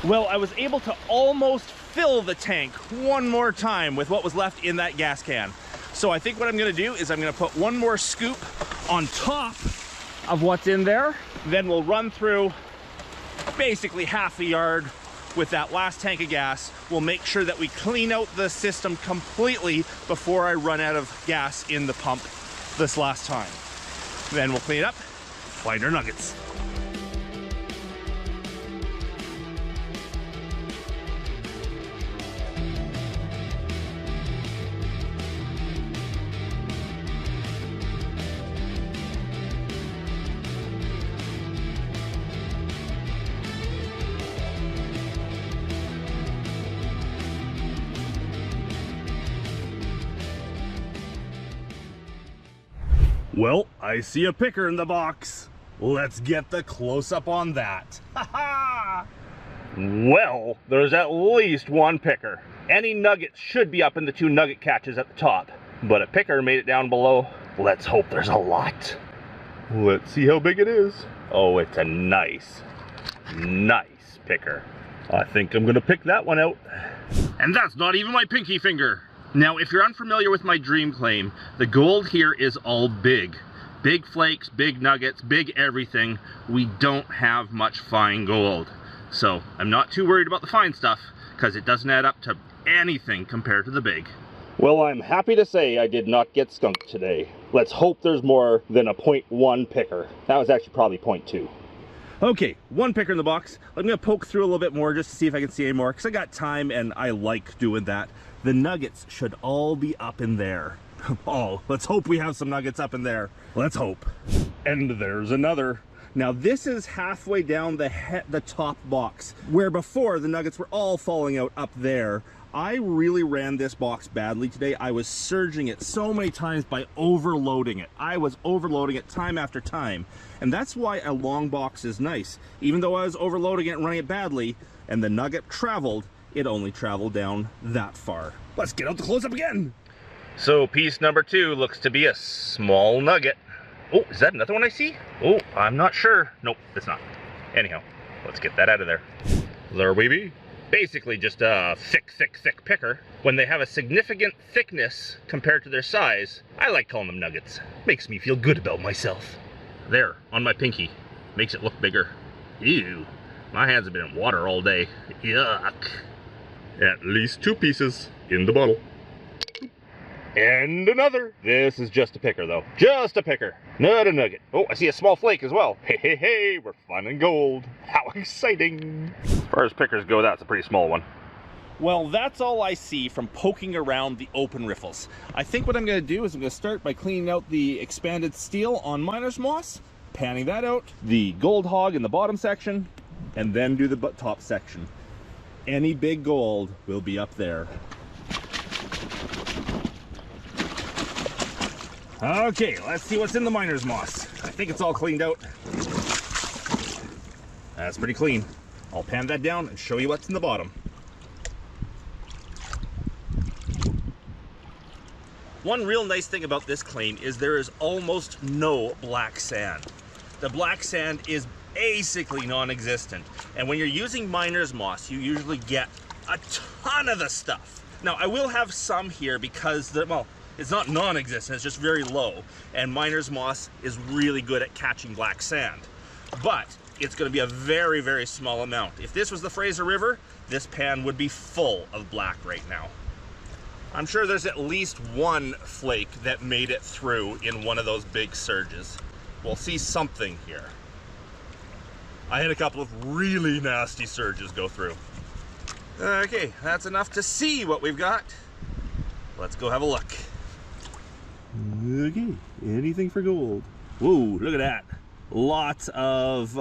Well, I was able to almost fill the tank one more time with what was left in that gas can. So I think what I'm gonna do is I'm gonna put one more scoop on top of what's in there. Then we'll run through basically half a yard with that last tank of gas. We'll make sure that we clean out the system completely before I run out of gas in the pump this last time. Then we'll clean it up, find our nuggets. Well, I see a picker in the box. Let's get the close-up on that. Well, there's at least one picker. Any nuggets should be up in the 2 nugget catches at the top, but a picker made it down below. Let's hope there's a lot. Let's see how big it is. Oh, it's a nice picker. I think I'm gonna pick that one out. And that's not even my pinky finger. Now, if you're unfamiliar with my dream claim, the gold here is all big. Big flakes, big nuggets, big everything. We don't have much fine gold. So I'm not too worried about the fine stuff because it doesn't add up to anything compared to the big. Well, I'm happy to say I did not get skunked today. Let's hope there's more than a 0.1 picker. That was actually probably 0.2. Okay, one picker in the box. I'm gonna poke through a little bit more just to see if I can see any more because I got time and I like doing that. The nuggets should all be up in there. Oh, let's hope we have some nuggets up in there. Let's hope. And there's another. Now this is halfway down the top box, where before the nuggets were all falling out up there. I really ran this box badly today. I was surging it so many times by overloading it. I was overloading it time after time. And that's why a long box is nice. Even though I was overloading it and running it badly, and the nugget traveled, it only traveled down that far. Let's get out the close-up again. So piece number 2 looks to be a small nugget. Oh, is that another one I see? Oh, I'm not sure. Nope, it's not. Anyhow, let's get that out of there. There we be. Basically just a thick picker. When they have a significant thickness compared to their size, I like calling them nuggets. Makes me feel good about myself. There, on my pinky. Makes it look bigger. Ew. My hands have been in water all day. Yuck. At least 2 pieces in the bottle. And another. This is just a picker though. Just a picker, not a nugget. Oh, I see a small flake as well. Hey, we're finding gold. How exciting. As far as pickers go, that's a pretty small one. Well, that's all I see from poking around the open riffles. I think what I'm gonna do is I'm gonna start by cleaning out the expanded steel on miner's moss, panning that out, the gold hog in the bottom section, and then do the top section. Any big gold will be up there. Okay, let's see what's in the miner's moss. I think it's all cleaned out. That's pretty clean. I'll pan that down and show you what's in the bottom. One real nice thing about this claim is there is almost no black sand. The black sand is basically non-existent. And when you're using miner's moss, you usually get a ton of the stuff. Now, I will have some here because, well, it's not non-existent, it's just very low. And miner's moss is really good at catching black sand. But it's gonna be a very, very small amount. If this was the Fraser River, this pan would be full of black right now. I'm sure there's at least one flake that made it through in one of those big surges. We'll see something here. I had a couple of really nasty surges go through. Okay, that's enough to see what we've got. Let's go have a look. Okay, anything for gold. Whoa, look at that. lots of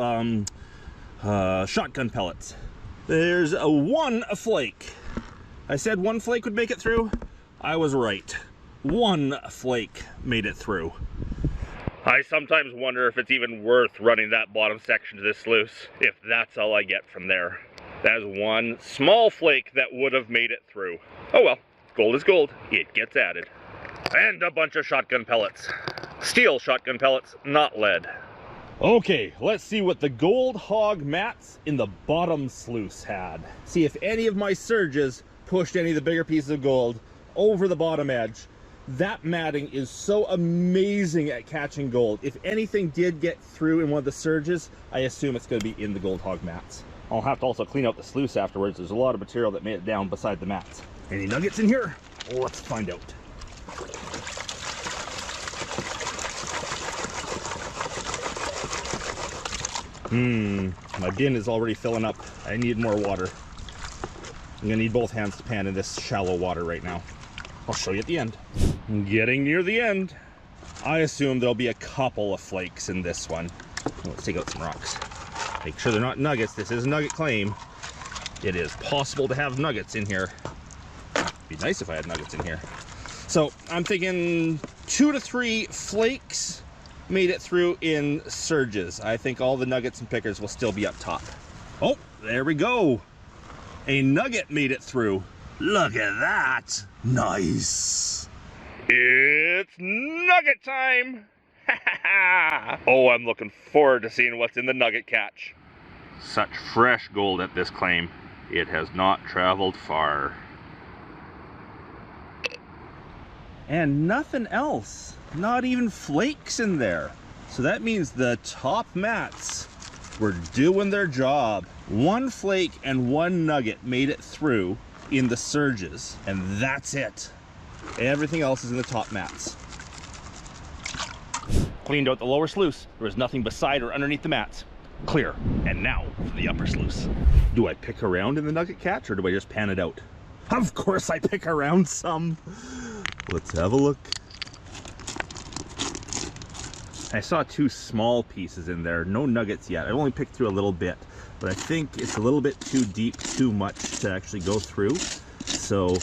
shotgun pellets. There's one flake. I said one flake would make it through. I was right. One flake made it through. I sometimes wonder if it's even worth running that bottom section to this sluice, if that's all I get from there. That is one small flake that would have made it through. Oh well, gold is gold. It gets added. And a bunch of shotgun pellets. Steel shotgun pellets, not lead. Okay, let's see what the gold hog mats in the bottom sluice had. See if any of my surges pushed any of the bigger pieces of gold over the bottom edge. That matting is so amazing at catching gold. If anything did get through in one of the surges, I assume it's going to be in the gold hog mats. I'll have to also clean out the sluice afterwards. There's a lot of material that made it down beside the mats. Any nuggets in here? Let's find out. My bin is already filling up. I need more water. I'm gonna need both hands to pan in this shallow water right now. I'll show you at the end. I'm getting near the end. I assume there'll be a couple of flakes in this one. Let's take out some rocks. Make sure they're not nuggets. This is a nugget claim. It is possible to have nuggets in here. It'd be nice if I had nuggets in here. So I'm thinking 2 to 3 flakes made it through in surges. I think all the nuggets and pickers will still be up top. Oh, there we go. A nugget made it through. Look at that. Nice. It's nugget time. Oh, I'm looking forward to seeing what's in the nugget catch. Such fresh gold at this claim. It has not traveled far. And nothing else. Not even flakes in there. So that means the top mats were doing their job. 1 flake and 1 nugget made it through in the surges, and that's it. Everything else is in the top mats. Cleaned out the lower sluice. There was nothing beside or underneath the mats. Clear. And now for the upper sluice. Do I pick around in the nugget catch, or do I just pan it out? Of course I pick around some. Let's have a look. I saw 2 small pieces in there, no nuggets yet. I only picked through a little bit, but I think it's a little bit too deep, too much to actually go through. So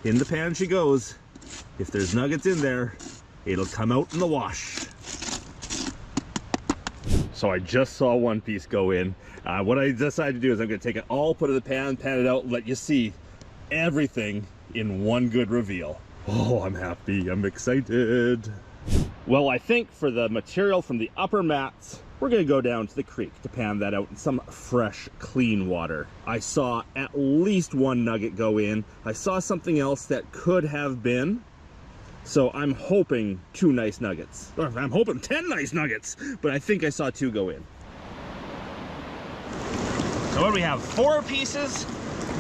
in the pan she goes. If there's nuggets in there, it'll come out in the wash. So I just saw 1 piece go in. What I decided to do is I'm going to take it all, put it in the pan it out, and let you see everything in one good reveal. Oh, I'm happy. I'm excited. Well, I think for the material from the upper mats, we're going to go down to the creek to pan that out in some fresh, clean water. I saw at least 1 nugget go in. I saw something else that could have been. So I'm hoping 2 nice nuggets. Or I'm hoping 10 nice nuggets, but I think I saw 2 go in. So what do we have? 4 pieces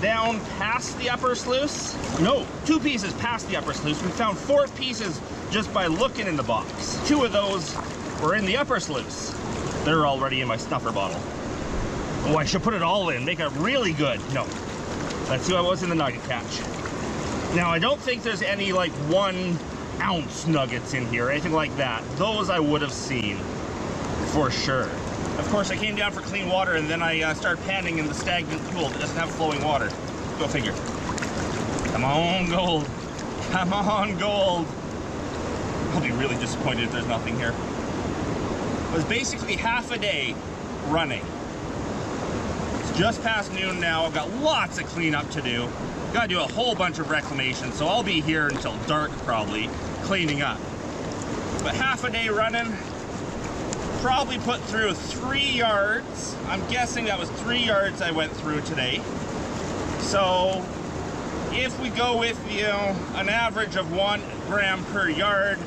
down past the upper sluice? No, 2 pieces past the upper sluice. We found 4 pieces just by looking in the box. 2 of those were in the upper sluice. They're already in my stuffer bottle. Oh, I should put it all in, make it really good. No, let's see what was in the nugget catch. Now, I don't think there's any like 1 ounce nuggets in here, anything like that. Those I would have seen for sure. Of course, I came down for clean water and then I started panning in the stagnant pool that doesn't have flowing water. Go figure. Come on, gold. Come on, gold. I'll be really disappointed if there's nothing here. It was basically half a day running. It's just past noon now. I've got lots of cleanup to do. Gotta do a whole bunch of reclamation, so I'll be here until dark probably, cleaning up. But half a day running, probably put through 3 yards. I'm guessing that was 3 yards I went through today. So if we go with, you know, an average of 1 gram per yard,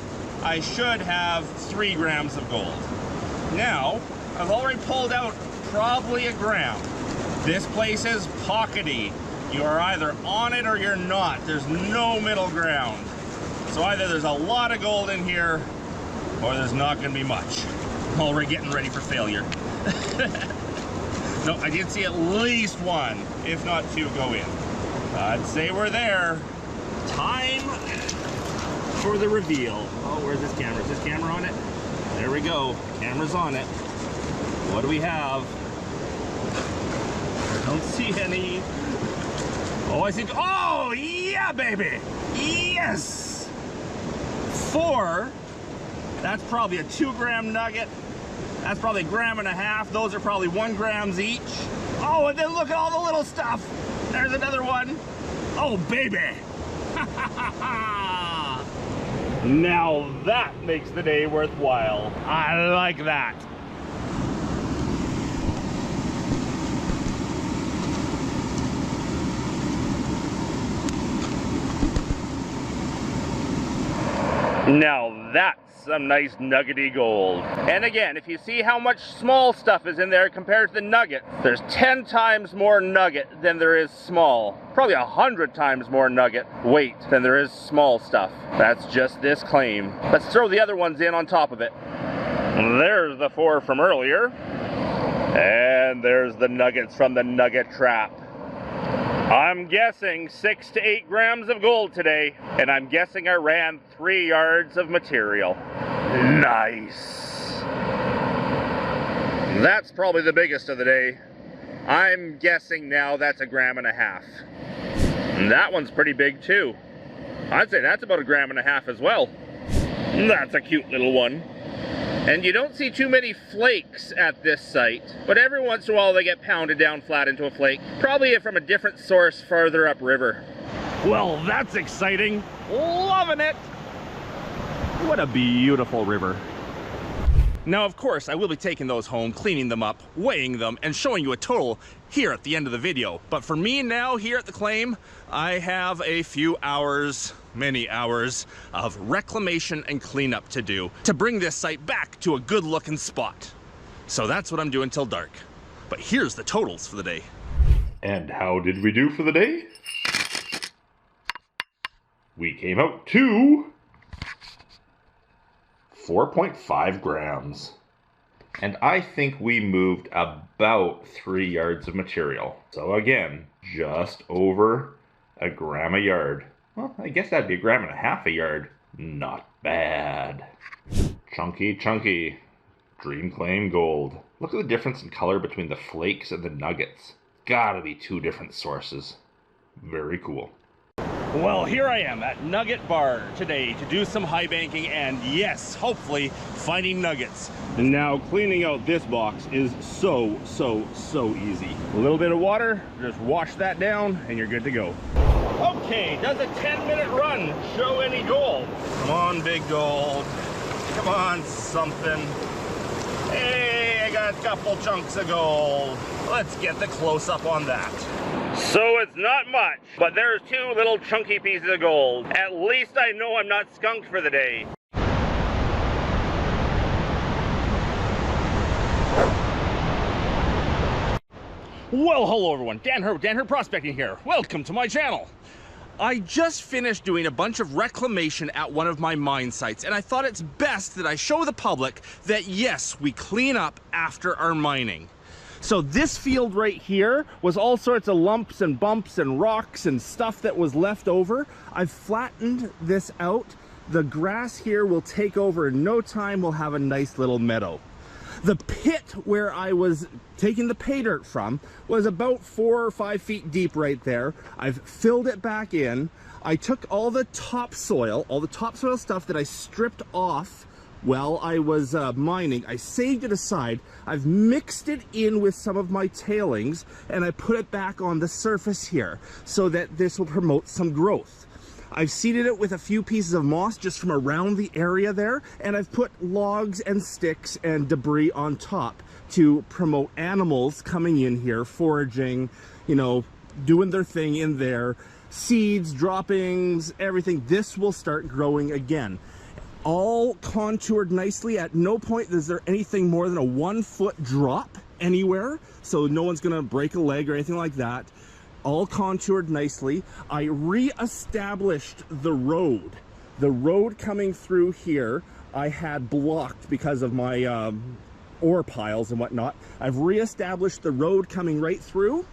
I should have 3 grams of gold. Now, I've already pulled out probably 1 gram. This place is pockety. You are either on it or you're not. There's no middle ground. So either there's a lot of gold in here or there's not going to be much. Already getting ready for failure. No, I did see at least 1, if not 2, go in. I'd say we're there. Time for the reveal. Oh, where's this camera? Is this camera on it? There we go. Camera's on it. What do we have? I don't see any. Oh, I see. Oh, yeah, baby. Yes. 4. That's probably a 2-gram nugget. That's probably 1.5 grams. Those are probably 1 gram each. Oh, and then look at all the little stuff. There's another one. Oh, baby. Now that makes the day worthwhile. I like that. Now that's some nice nuggety gold. And again, if you see how much small stuff is in there compared to the nugget, there's 10 times more nugget than there is small. Probably 100 times more nugget weight than there is small stuff. That's just this claim. Let's throw the other ones in on top of it. There's the 4 from earlier. And there's the nuggets from the nugget trap. I'm guessing 6 to 8 grams of gold today, and I'm guessing I ran 3 yards of material. Nice. That's probably the biggest of the day. I'm guessing now that's 1.5 grams. And that one's pretty big too. I'd say that's about 1.5 grams as well. That's a cute little one. And you don't see too many flakes at this site, but every once in a while they get pounded down flat into a flake, probably from a different source farther upriver. Well, that's exciting. Loving it. What a beautiful river. Now, of course, I will be taking those home, cleaning them up, weighing them, and showing you a total here at the end of the video. But for me now, here at the claim, I have a few hours, many hours, of reclamation and cleanup to do to bring this site back to a good looking spot. So that's what I'm doing till dark. But here's the totals for the day. And how did we do for the day? We came out to 4.5 grams. And I think we moved about 3 yards of material. So again, just over 1 gram a yard. Well, I guess that'd be 1.5 grams a yard. Not bad. Chunky, chunky. Dream claim gold. Look at the difference in color between the flakes and the nuggets. Gotta be 2 different sources. Very cool. Well, here I am at Nugget Bar today to do some high banking and, yes, hopefully finding nuggets. And now cleaning out this box is so easy. A little bit of water, just wash that down and you're good to go. Okay, does a 10-minute run show any gold? Come on, big gold. Come on, something. Hey, I got a couple chunks of gold. Let's get the close-up on that. So it's not much, but there's 2 little chunky pieces of gold. At least I know I'm not skunked for the day. Well, hello everyone, Dan Hurd Prospecting here. Welcome to my channel. I just finished doing a bunch of reclamation at one of my mine sites, and I thought it's best that I show the public that yes, we clean up after our mining. So this field right here was all sorts of lumps and bumps and rocks and stuff that was left over. I've flattened this out. The grass here will take over in no time. We'll have a nice little meadow. The pit where I was taking the pay dirt from was about 4 or 5 feet deep right there. I've filled it back in. I took all the topsoil stuff that I stripped off while I was mining. I saved it aside. I've mixed it in with some of my tailings and I put it back on the surface here so that this will promote some growth. I've seeded it with a few pieces of moss just from around the area there, and I've put logs and sticks and debris on top to promote animals coming in here, foraging, you know, doing their thing in there, seeds, droppings, everything. This will start growing again. All contoured nicely. At no point is there anything more than a 1 foot drop anywhere, so no one's gonna break a leg or anything like that. All contoured nicely. I re-established the road. The road coming through here I had blocked because of my ore piles and whatnot. I've re-established the road coming right through,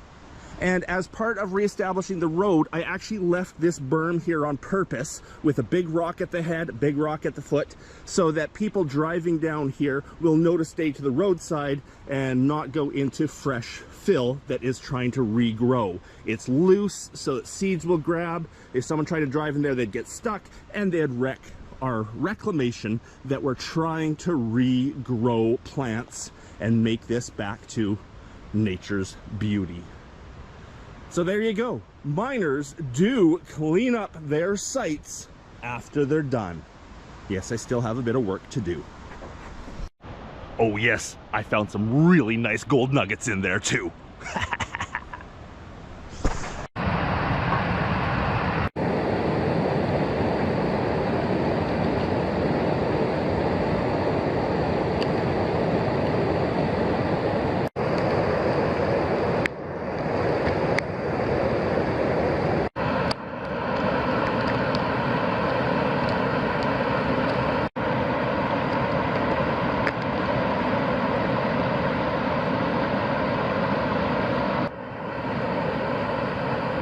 And as part of reestablishing the road, I actually left this berm here on purpose with a big rock at the head, a big rock at the foot, so that people driving down here will know to stay to the roadside and not go into fresh fill that is trying to regrow. It's loose so that seeds will grab. If someone tried to drive in there, they'd get stuck and they'd wreck our reclamation that we're trying to regrow plants and make this back to nature's beauty. So there you go. Miners do clean up their sites after they're done. Yes, I still have a bit of work to do. Oh yes, I found some really nice gold nuggets in there too.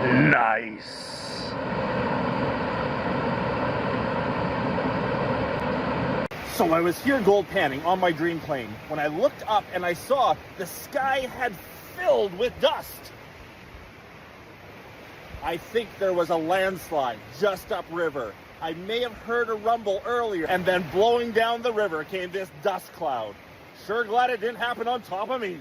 Nice. So I was here gold panning on my dream plane when I looked up and I saw the sky had filled with dust. I think there was a landslide just upriver. I may have heard a rumble earlier, and then blowing down the river came this dust cloud. Sure glad it didn't happen on top of me.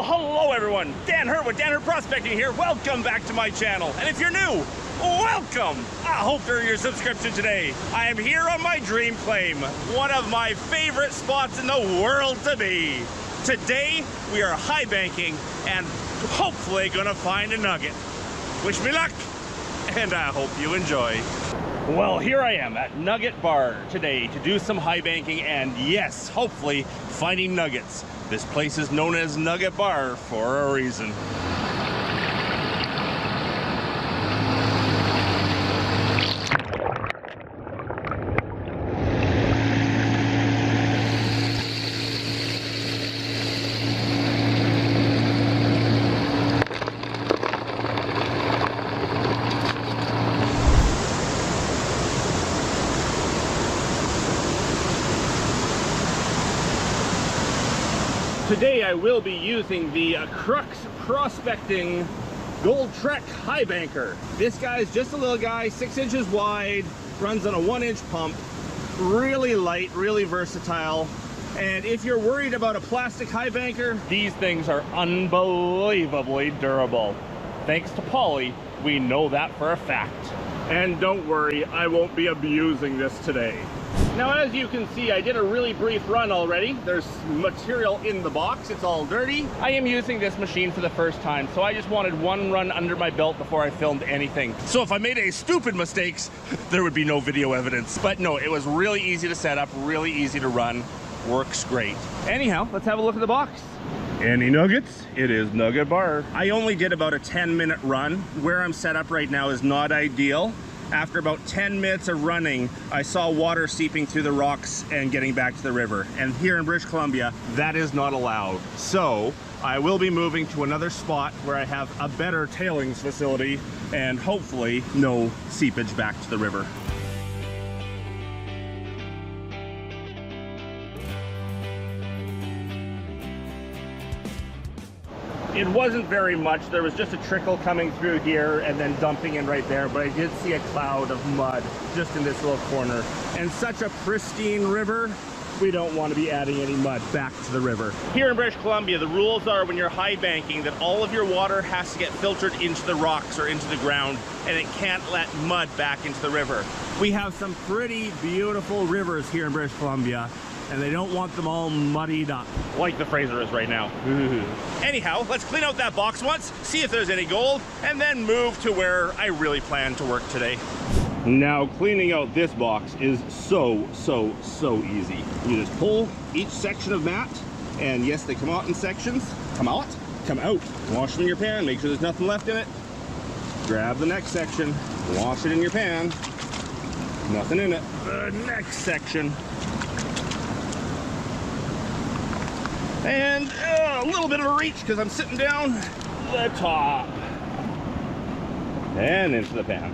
Hello everyone, Dan Hurd with Dan Hurd Prospecting here. Welcome back to my channel. And if you're new, welcome. I hope for your subscription today. I am here on my dream claim, one of my favorite spots in the world to be. Today, we are high banking and hopefully gonna find a nugget. Wish me luck, and I hope you enjoy. Well, here I am at Nugget Bar today to do some high banking and yes, hopefully finding nuggets. This place is known as Nugget Bar for a reason. Today I will be using the Crux Prospecting Gold Trek High Banker. This guy's just a little guy, 6 inches wide, runs on a 1-inch pump, really light, really versatile. And if you're worried about a plastic high banker, these things are unbelievably durable. Thanks to Polly, we know that for a fact. And don't worry, I won't be abusing this today. Now, as you can see, I did a really brief run already. There's material in the box. It's all dirty. I am using this machine for the first time, so I just wanted one run under my belt before I filmed anything. So if I made any stupid mistakes, there would be no video evidence. But no, it was really easy to set up, really easy to run. Works great. Anyhow, let's have a look at the box. Any nuggets? It is Nugget Bar. I only did about a 10-minute run. Where I'm set up right now is not ideal. After about 10 minutes of running, I saw water seeping through the rocks and getting back to the river. And here in British Columbia, that is not allowed. So I will be moving to another spot where I have a better tailings facility and hopefully no seepage back to the river. It wasn't very much. There was just a trickle coming through here and then dumping in right there, but I did see a cloud of mud just in this little corner. And such a pristine river, we don't want to be adding any mud back to the river. Here in British Columbia, the rules are when you're high banking that all of your water has to get filtered into the rocks or into the ground, and it can't let mud back into the river. We have some pretty beautiful rivers here in British Columbia, and they don't want them all muddied up, like the Fraser is right now. Anyhow, let's clean out that box once, see if there's any gold, and then move to where I really plan to work today. Now cleaning out this box is so easy. You just pull each section of that, and yes, they come out in sections. Come out. Wash them in your pan, make sure there's nothing left in it. Grab the next section, wash it in your pan. Nothing in it. The next section. And a little bit of a reach because I'm sitting down the top. And into the pan.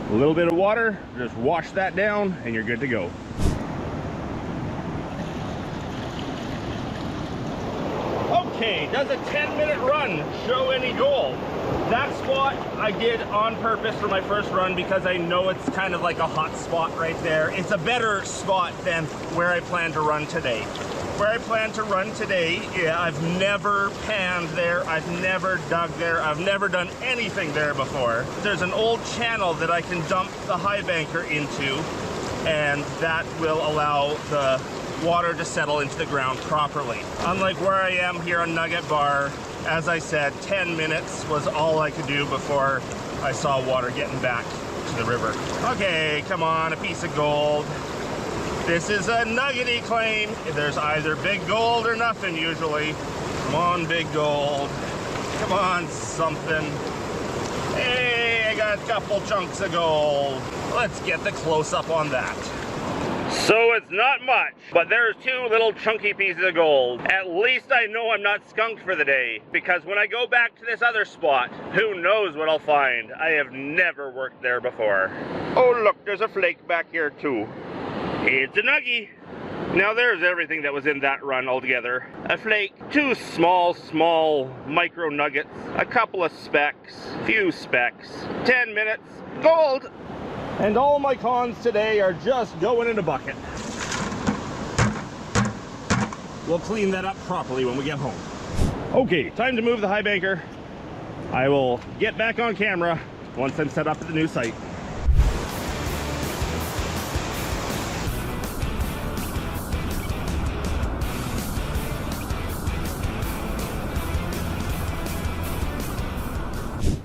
A little bit of water, just wash that down and you're good to go. Okay, does a 10-minute run show any gold? That spot I did on purpose for my first run because I know it's kind of like a hot spot right there. It's a better spot than where I plan to run today. Where I plan to run today, yeah, I've never panned there, I've never dug there, I've never done anything there before. There's an old channel that I can dump the high banker into, and that will allow the water to settle into the ground properly. Unlike where I am here on Nugget Bar, as I said, 10 minutes was all I could do before I saw water getting back to the river. Okay, come on, a piece of gold. This is a nuggety claim. There's either big gold or nothing usually. Come on, big gold. Come on, something. Hey, I got a couple chunks of gold. Let's get the close-up on that. So it's not much, but there's two little chunky pieces of gold. At least I know I'm not skunked for the day, because when I go back to this other spot, who knows what I'll find. I have never worked there before. Oh look, there's a flake back here too. It's a nuggie. Now there's everything that was in that run altogether. A flake, two small micro nuggets, a couple of specks, few specks, 10 minutes, gold. And all my cons today are just going in a bucket. We'll clean that up properly when we get home. Okay, time to move the high banker. I will get back on camera once I'm set up at the new site.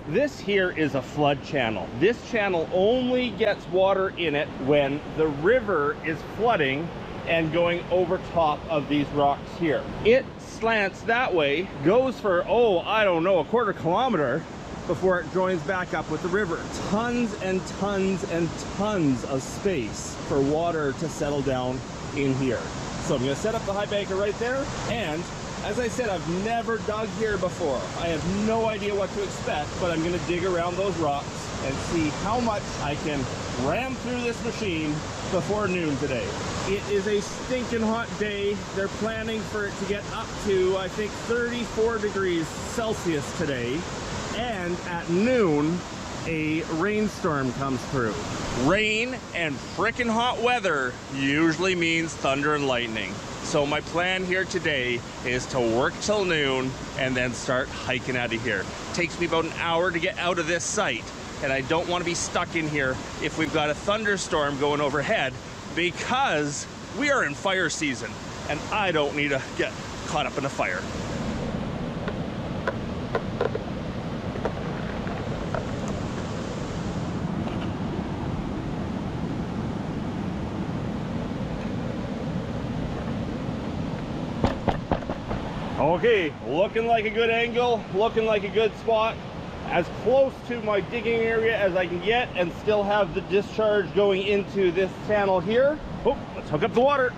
This here is a flood channel. This channel only gets water in it when the river is flooding and going over top of these rocks here. It slants that way, goes for, oh, I don't know, a quarter kilometer before it joins back up with the river. Tons and tons and tons of space for water to settle down in here. So I'm gonna set up the high banker right there, and as I said, I've never dug here before. I have no idea what to expect, but I'm gonna dig around those rocks and see how much I can ram through this machine before noon today. It is a stinking hot day. They're planning for it to get up to, I think, 34 degrees Celsius today. And at noon, a rainstorm comes through. Rain and frickin' hot weather usually means thunder and lightning. So my plan here today is to work till noon and then start hiking out of here. It takes me about an hour to get out of this site, and I don't want to be stuck in here if we've got a thunderstorm going overhead, because we are in fire season and I don't need to get caught up in a fire. Okay, looking like a good angle, looking like a good spot. As close to my digging area as I can get, and still have the discharge going into this channel here. Oh, let's hook up the water.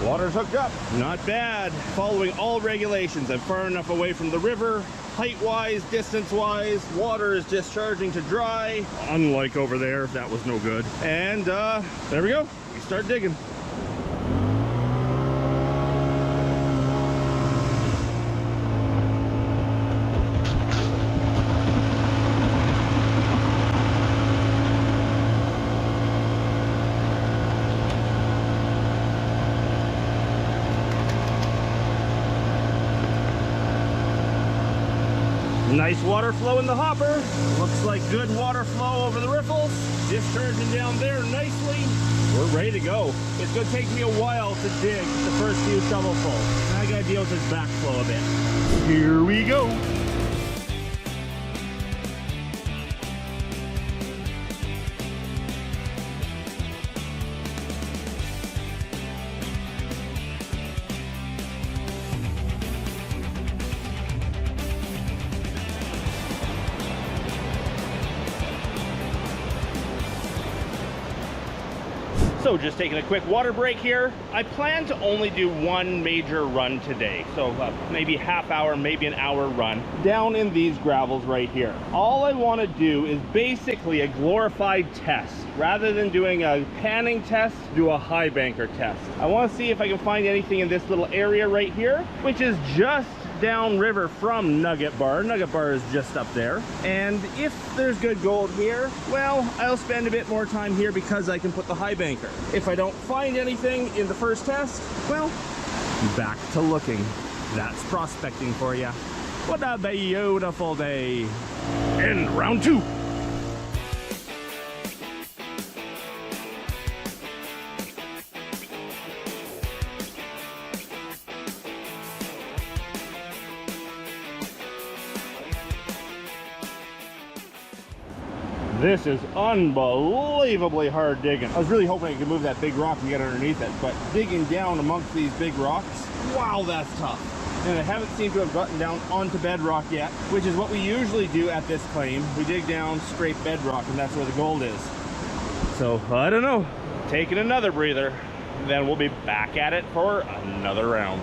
Water's hooked up, not bad. Following all regulations, I'm far enough away from the river, height-wise, distance-wise. Water is discharging to dry, unlike over there, that was no good. And there we go, we start digging. Nice water flow in the hopper. Looks like good water flow over the riffles. Discharging down there nicely. We're ready to go. It's gonna take me a while to dig the first few shovelfuls. I gotta deal with this backflow a bit. Here we go. So just taking a quick water break here. I plan to only do one major run today. So maybe half hour, maybe an hour run down in these gravels right here. All I want to do is basically a glorified test. Rather than doing a panning test, do a high banker test. I want to see if I can find anything in this little area right here, which is just downriver from Nugget Bar. Nugget Bar is just up there. And if there's good gold here, well, I'll spend a bit more time here because I can put the high banker. If I don't find anything in the first test, well, back to looking. That's prospecting for you. What a beautiful day. And round 2. This is unbelievably hard digging. I was really hoping I could move that big rock and get underneath it, but digging down amongst these big rocks, wow, that's tough. And I haven't seemed to have gotten down onto bedrock yet, which is what we usually do at this claim. We dig down straight bedrock, and that's where the gold is. So, I don't know. Taking another breather, then we'll be back at it for another round.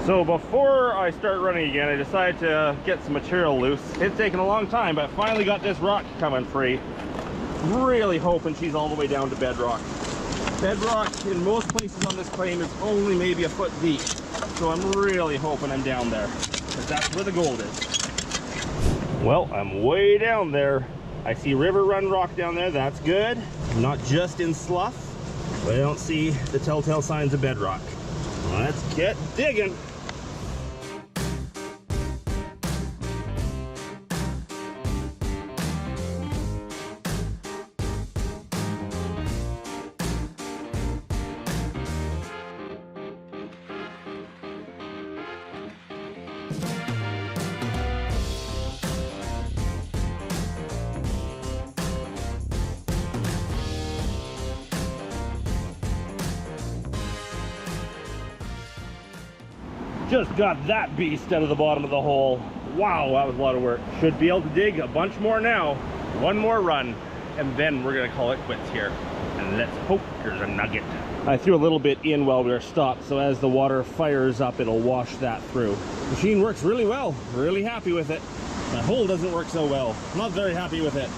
So before I start running again, I decided to get some material loose. It's taken a long time, but I finally got this rock coming free. Really hoping she's all the way down to bedrock. Bedrock in most places on this claim is only maybe a foot deep. So I'm really hoping I'm down there, because that's where the gold is. Well, I'm way down there. I see river run rock down there, that's good. I'm not just in slough, but I don't see the telltale signs of bedrock. Let's get digging. Just got that beast out of the bottom of the hole. Wow, that was a lot of work. Should be able to dig a bunch more now. One more run, and then we're gonna call it quits here. And let's hope there's a nugget. I threw a little bit in while we were stopped, so as the water fires up, it'll wash that through. Machine works really well. Really happy with it. The hole doesn't work so well. Not very happy with it.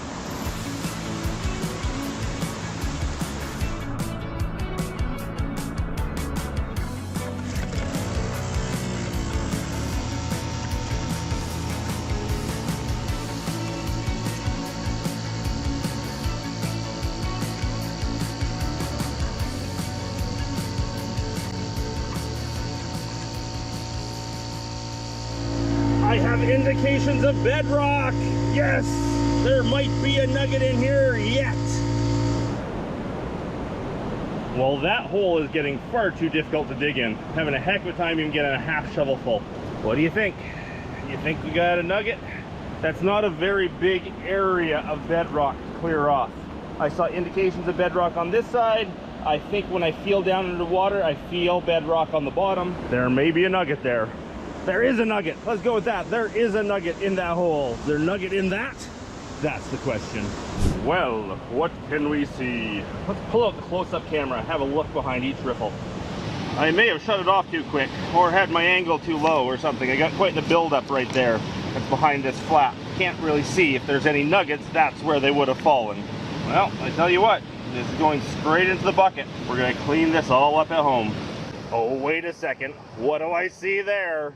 I have indications of bedrock. Yes, there might be a nugget in here yet. Well, that hole is getting far too difficult to dig in. I'm having a heck of a time even getting a half shovel full. What do you think? You think we got a nugget? That's not a very big area of bedrock to clear off. I saw indications of bedrock on this side. I think when I feel down into the water, I feel bedrock on the bottom. There may be a nugget there. There is a nugget. Let's go with that. There is a nugget in that hole. Is there a nugget in that? That's the question. Well, what can we see? Let's pull out the close-up camera, have a look behind each riffle. I may have shut it off too quick or had my angle too low or something. I got quite the build-up right there. That's behind this flap. Can't really see if there's any nuggets. That's where they would have fallen. Well, I tell you what, this is going straight into the bucket. We're gonna clean this all up at home. Oh, wait a second. What do I see there?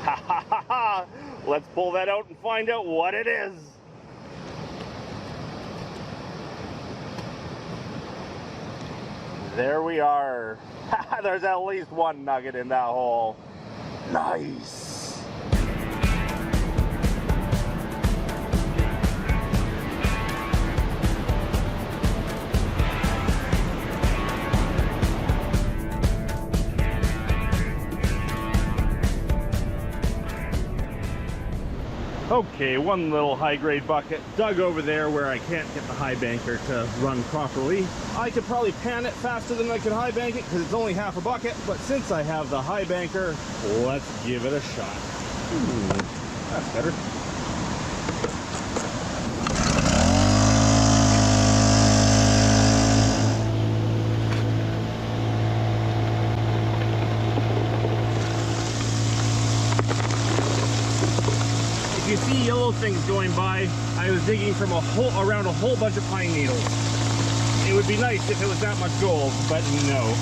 Ha ha ha ha! Let's pull that out and find out what it is. There we are. There's at least one nugget in that hole. Nice. Okay, one little high-grade bucket dug over there where I can't get the high banker to run properly. I could probably pan it faster than I could high bank it because it's only half a bucket, but since I have the high banker, let's give it a shot. That's better. If you see yellow things going by, I was digging from around a whole bunch of pine needles. It would be nice if it was that much gold, but no.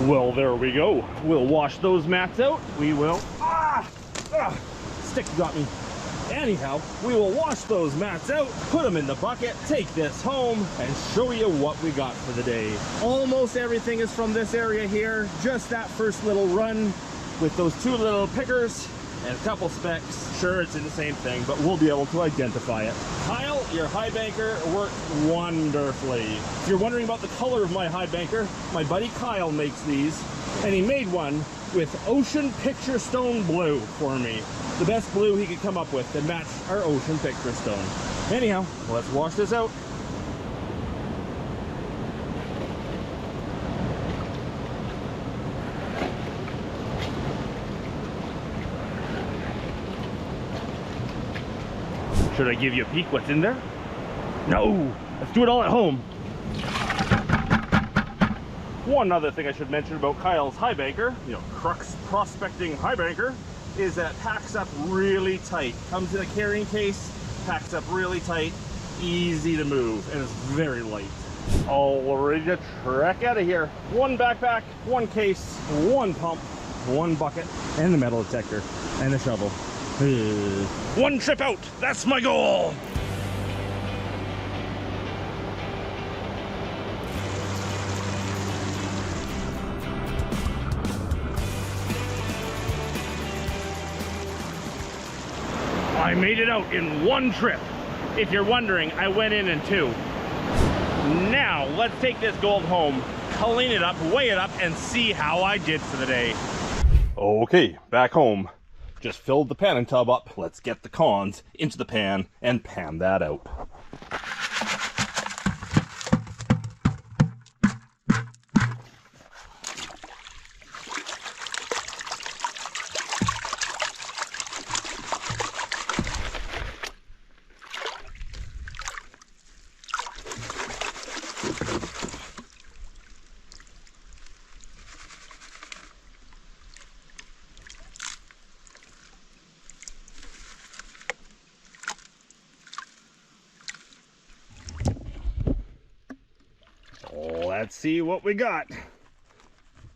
Well, there we go. We'll wash those mats out. We will... Stick got me. Anyhow, we will wash those mats out, put them in the bucket, take this home, and show you what we got for the day. Almost everything is from this area here. Just that first little run with those two little pickers and a couple specks. Sure, it's in the same thing, but we'll be able to identify it. Kyle, your high banker worked wonderfully. If you're wondering about the color of my high banker, my buddy Kyle makes these, and he made one with ocean picture stone blue for me. The best blue he could come up with that matched our ocean picture stone. Anyhow, let's wash this out. Should I give you a peek what's in there? No! Let's do it all at home. One other thing I should mention about Kyle's high banker, you know, crux prospecting high banker, is that it packs up really tight. Comes in a carrying case, packs up really tight, easy to move, and it's very light. All ready to trek out of here. One backpack, one case, one pump, one bucket, and the metal detector, and a shovel. One trip out, that's my goal! I made it out in one trip. If you're wondering, I went in two. Now, let's take this gold home, clean it up, weigh it up, and see how I did for the day. Okay, back home. Just filled the panning tub up. Let's get the cons into the pan and pan that out. Let's see what we got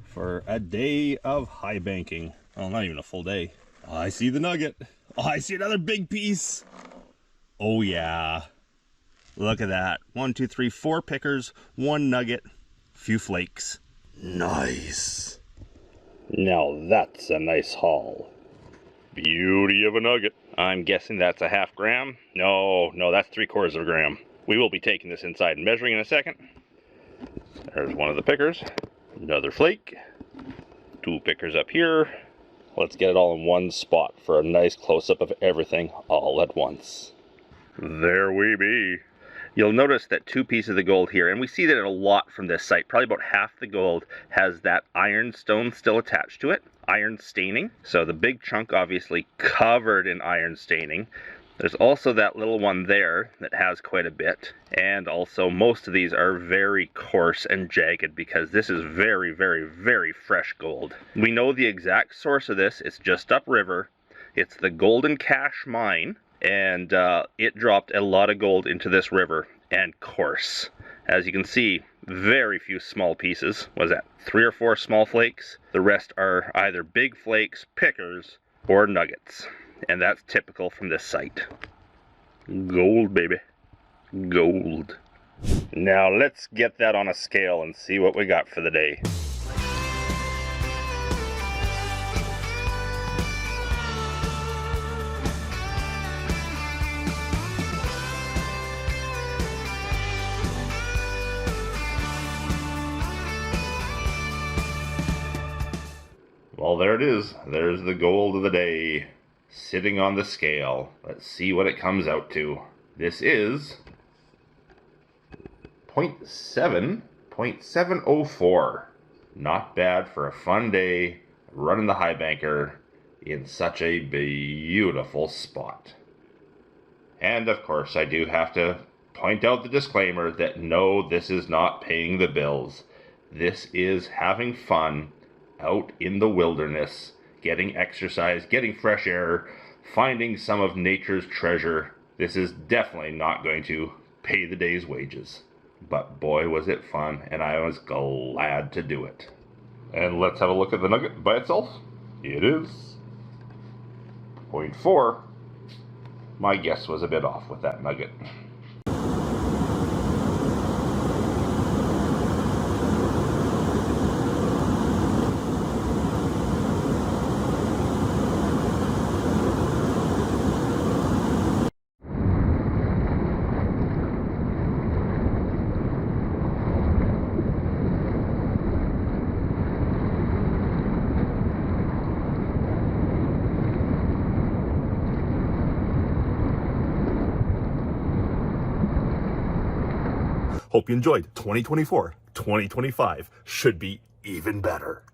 for a day of high banking. Oh, not even a full day. Oh, I see the nugget. Oh, I see another big piece. Oh yeah. Look at that. 1, 2, 3, 4 pickers, 1 nugget, few flakes. Nice. Now that's a nice haul. Beauty of a nugget. I'm guessing that's a ½ gram. No, that's 3/4 of a gram. We will be taking this inside and measuring in a second. There's one of the pickers, another flake, 2 pickers up here. Let's get it all in one spot for a nice close-up of everything all at once. There we be. You'll notice that 2 pieces of gold here, and we see that a lot from this site. Probably about half the gold has that iron stone still attached to it, iron staining. So the big chunk obviously covered in iron staining. There's also that little one there that has quite a bit, and also most of these are very coarse and jagged because this is very, very, very fresh gold. We know the exact source of this. It's just upriver. It's the Golden Cache mine, and it dropped a lot of gold into this river, and coarse. As you can see, very few small pieces. What is that, 3 or 4 small flakes? The rest are either big flakes, pickers, or nuggets. And that's typical from this site. Gold, baby. Gold. Now let's get that on a scale and see what we got for the day. Well, there it is. There's the gold of the day, sitting on the scale. Let's see what it comes out to. This is 0.704. Not bad for a fun day running the high banker in such a beautiful spot. And of course, I do have to point out the disclaimer that no, this is not paying the bills. This is having fun out in the wilderness, getting exercise, getting fresh air, finding some of nature's treasure. This is definitely not going to pay the day's wages. But boy, was it fun, and I was glad to do it. And let's have a look at the nugget by itself. It is 0.4. My guess was a bit off with that nugget. Hope you enjoyed 2024. 2025 should be even better.